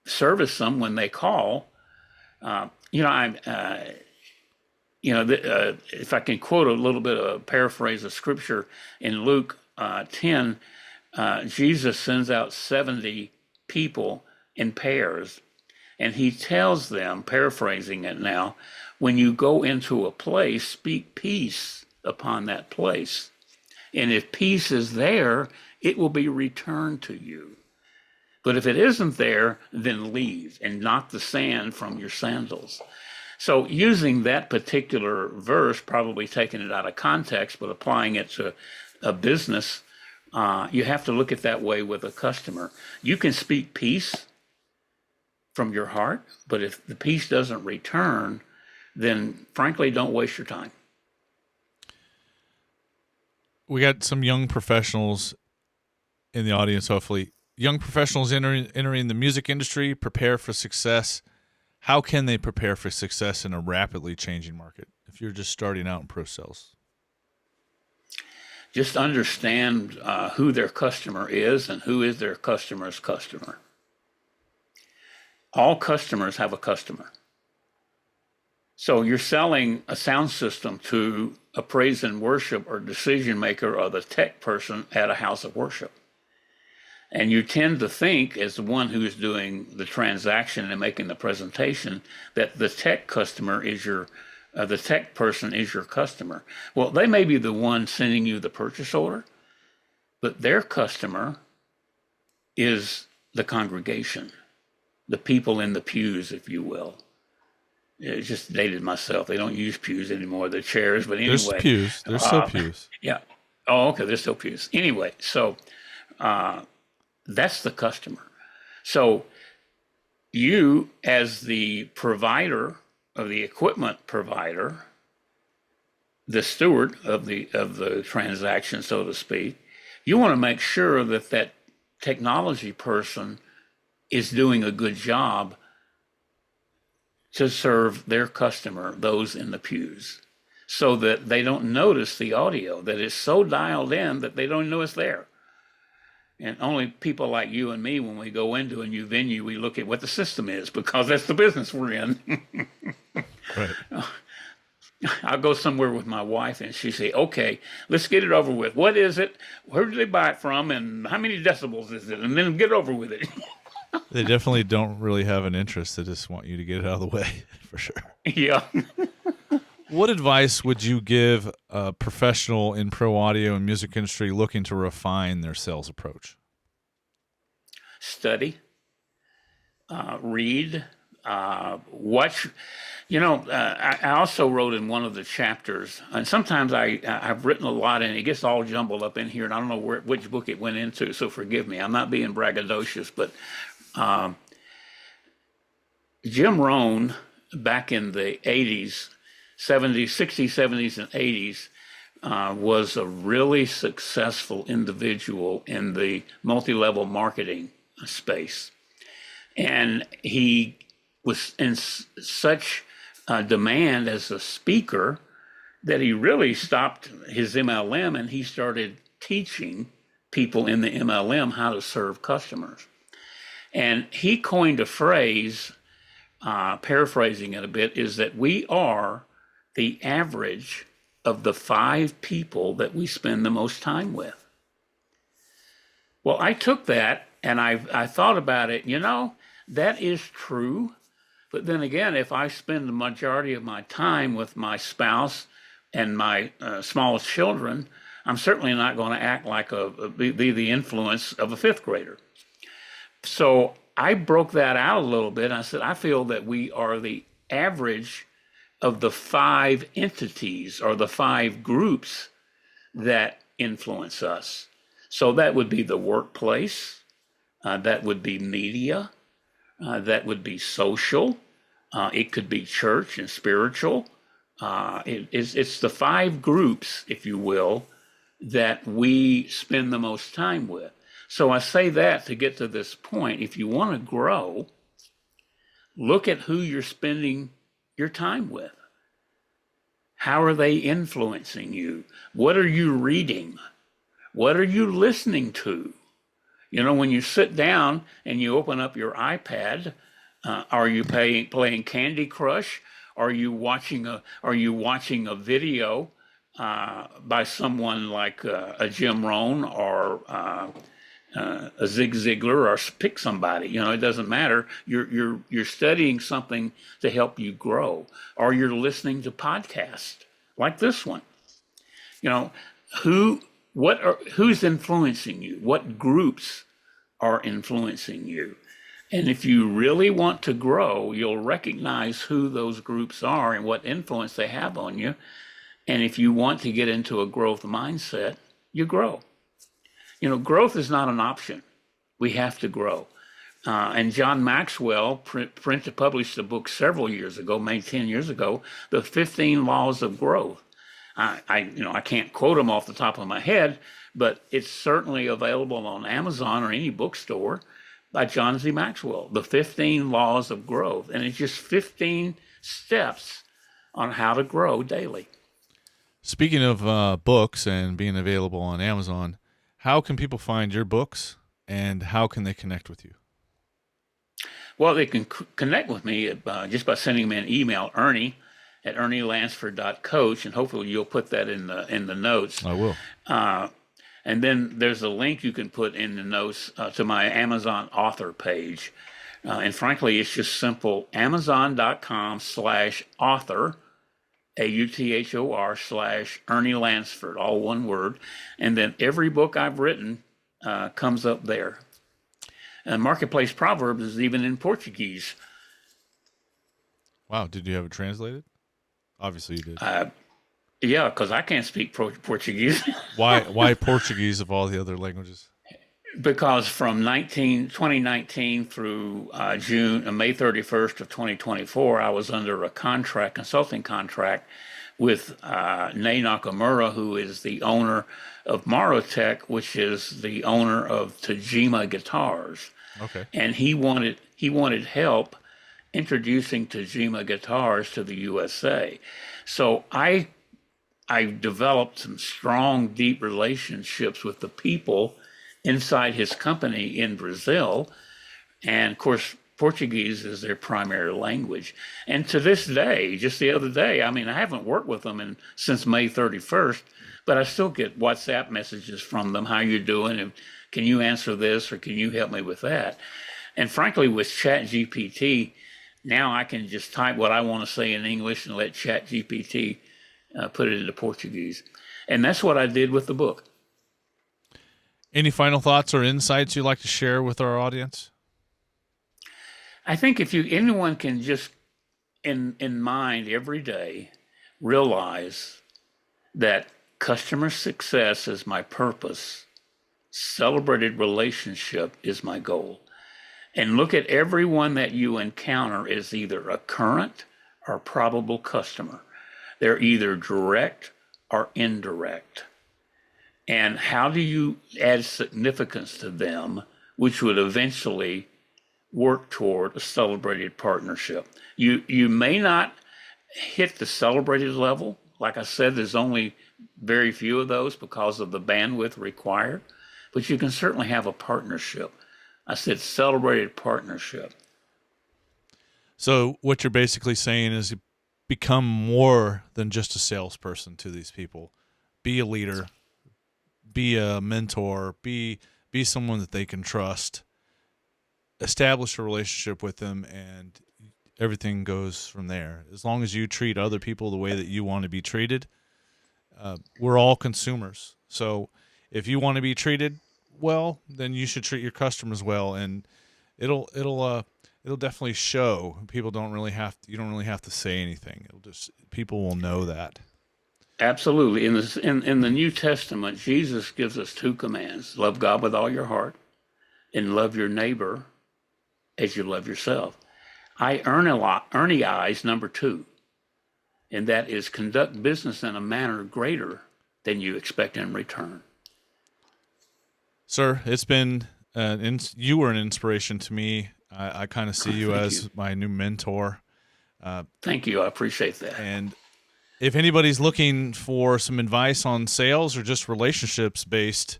service them when they call. If I can quote a little bit of a paraphrase of scripture in Luke 10, Jesus sends out 70 people in pairs, and he tells them, paraphrasing it now, when you go into a place, speak peace upon that place. And if peace is there, it will be returned to you. But if it isn't there, then leave and knock the sand from your sandals. So using that particular verse, probably taking it out of context, but applying it to a business, you have to look at that way with a customer. You can speak peace from your heart, but if the peace doesn't return, then frankly, don't waste your time. We got some young professionals in the audience, hopefully. Young professionals entering the music industry, prepare for success. How can they prepare for success in a rapidly changing market if you're just starting out in pro sales? Just understand who their customer is and who is their customer's customer. All customers have a customer. So you're selling a sound system to a praise and worship or decision maker or the tech person at a house of worship. And you tend to think, as the one who is doing the transaction and making the presentation, that the tech customer is the tech person is your customer. Well, they may be the one sending you the purchase order, but their customer is the congregation, the people in the pews, if you will. It just dated myself. They don't use pews anymore. They're chairs, but anyway. There's pews. There's still pews. Yeah. Oh, okay. There's still pews. Anyway, so that's the customer. So you, as the provider of the equipment provider, the steward of the transaction, so to speak, you want to make sure that that technology person is doing a good job to serve their customer, those in the pews, so that they don't notice the audio, that it's so dialed in that they don't know it's there. And only people like you and me, when we go into a new venue, we look at what the system is, because that's the business we're in. Right. I'll go somewhere with my wife and she say, okay, let's get it over with. What is it? Where did they buy it from? And how many decibels is it? And then get over with it. They definitely don't really have an interest. They just want you to get it out of the way, for sure. Yeah. What advice would you give a professional in pro audio and music industry looking to refine their sales approach? Study, read, watch. I also wrote in one of the chapters, and sometimes I've written a lot, and it gets all jumbled up in here, and I don't know which book it went into, so forgive me. I'm not being braggadocious, but Jim Rohn, back in the 80s, 70s, 60s, 70s, and 80s, was a really successful individual in the multi-level marketing space. And he was in such demand as a speaker that he really stopped his MLM and he started teaching people in the MLM how to serve customers. And he coined a phrase, paraphrasing it a bit, is that we are the average of the 5 people that we spend the most time with. Well, I took that and I thought about it, that is true. But then again, if I spend the majority of my time with my spouse and my smallest children, I'm certainly not going to act like be the influence of a 5th grader. So I broke that out a little bit. I said, I feel that we are the average of the 5 entities or the 5 groups that influence us. So that would be the workplace, that would be media, that would be social, it could be church and spiritual. It's the 5 groups, if you will, that we spend the most time with. So I say that to get to this point. If you want to grow, look at who you're spending your time with. How are they influencing you? What are you reading? What are you listening to? When you sit down and you open up your iPad, are you playing Candy Crush? Are you watching a video by someone like a Jim Rohn or a Zig Ziglar, or pick somebody? It doesn't matter. You're studying something to help you grow, or you're listening to podcasts like this one. Who's influencing you? What groups are influencing you? And if you really want to grow, you'll recognize who those groups are and what influence they have on you. And if you want to get into a growth mindset, you grow. Growth is not an option. We have to grow. And John Maxwell published a book several years ago, maybe 10 years ago, The 15 Laws of Growth. I can't quote them off the top of my head, but it's certainly available on Amazon or any bookstore by John Z. Maxwell, The 15 Laws of Growth. And it's just 15 steps on how to grow daily. Speaking of books and being available on Amazon, how can people find your books and how can they connect with you? Well, they can connect with me just by sending me an email, Ernie@ernielansford.coach, and hopefully you'll put that in the notes. I will. And then there's a link you can put in the notes to my Amazon author page. And frankly, it's just simple, amazon.com/author, AUTHOR/Ernie Lansford, all one word. And then every book I've written comes up there. And Marketplace Proverbs is even in Portuguese. Wow. Did you have it translated? Obviously you did. Yeah, because I can't speak Portuguese. Why Portuguese of all the other languages? Because from 2019 through May 31st of 2024, I was under a consulting contract with Ney Nakamura, who is the owner of Marotech, which is the owner of Tajima Guitars. Okay. And he wanted help introducing Tajima Guitars to the USA. So I developed some strong, deep relationships with the people inside his company in Brazil. And of course, Portuguese is their primary language. And to this day, just the other day, I haven't worked with them since May 31st, but I still get WhatsApp messages from them. How you doing? And can you answer this? Or can you help me with that? And frankly, with ChatGPT, now I can just type what I want to say in English and let ChatGPT put it into Portuguese. And that's what I did with the book. Any final thoughts or insights you'd like to share with our audience? I think if anyone can just in mind every day realize that customer success is my purpose, celebrated relationship is my goal, and look at everyone that you encounter as either a current or probable customer. They're either direct or indirect. And how do you add significance to them, which would eventually work toward a celebrated partnership? You may not hit the celebrated level, Like I said, there's only very few of those because of the bandwidth required, but you can certainly have a partnership. I said celebrated partnership. So what you're basically saying is you become more than just a salesperson to these people. Be a leader, be a mentor, be someone that they can trust. Establish a relationship with them, and everything goes from there. As long as you treat other people the way that you want to be treated, we're all consumers. So if you want to be treated well, then you should treat your customers well, and it'll definitely show. People don't really have to, you don't really have to say anything. It'll just, people will know that. Absolutely. In the New Testament, Jesus gives us two commands: love God with all your heart, and love your neighbor as you love yourself. I Ernie-ize number 2, and that is conduct business in a manner greater than you expect in return. Sir, it's been you were an inspiration to me. I kind of see you as my new mentor. Thank you. I appreciate that. And if anybody's looking for some advice on sales or just relationships based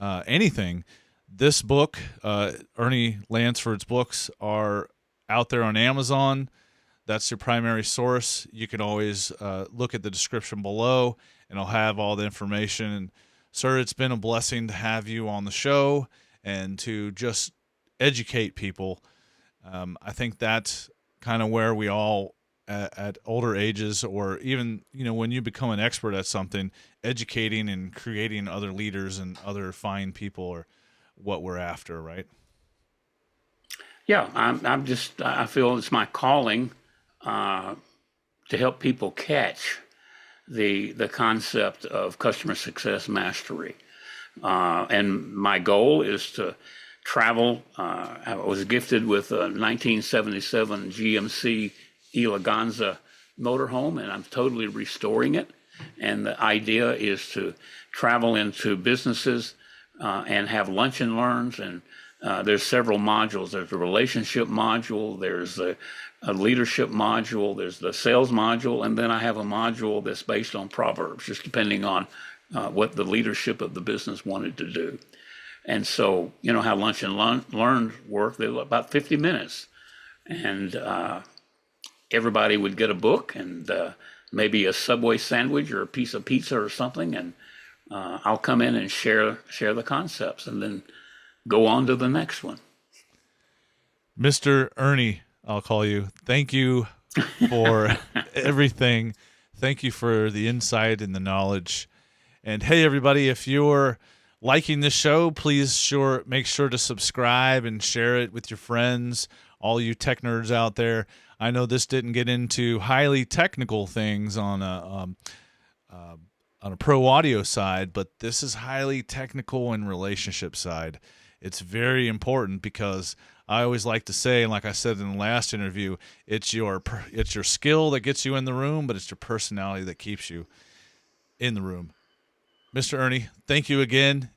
anything, this book, Ernie Lansford's books, are out there on Amazon. That's your primary source. You can always look at the description below, and I'll have all the information. And sir, it's been a blessing to have you on the show and to just educate people. I think that's kind of where we all at older ages, or even, when you become an expert at something, educating and creating other leaders and other fine people are what we're after, right? Yeah, I feel it's my calling to help people catch the concept of customer success mastery. And my goal is to travel. I was gifted with a 1977 GMC Eleganza motorhome, and I'm totally restoring it. And the idea is to travel into businesses and have lunch and learns. And there's several modules. There's a relationship module, there's a leadership module, there's the sales module, and then I have a module that's based on Proverbs, just depending on what the leadership of the business wanted to do. And so, how lunch and learn work, they're about 50 minutes. And everybody would get a book and maybe a Subway sandwich or a piece of pizza or something, and I'll come in and share the concepts and then go on to the next one. Mr. Ernie, I'll call you. Thank you for everything. Thank you for the insight and the knowledge. And hey, everybody, if you're liking this show, please make sure to subscribe and share it with your friends, all you tech nerds out there. I know this didn't get into highly technical things on a pro audio side, but this is highly technical and relationship side. It's very important because I always like to say, and like I said in the last interview, it's your skill that gets you in the room, but it's your personality that keeps you in the room. Mr. Ernie, thank you again,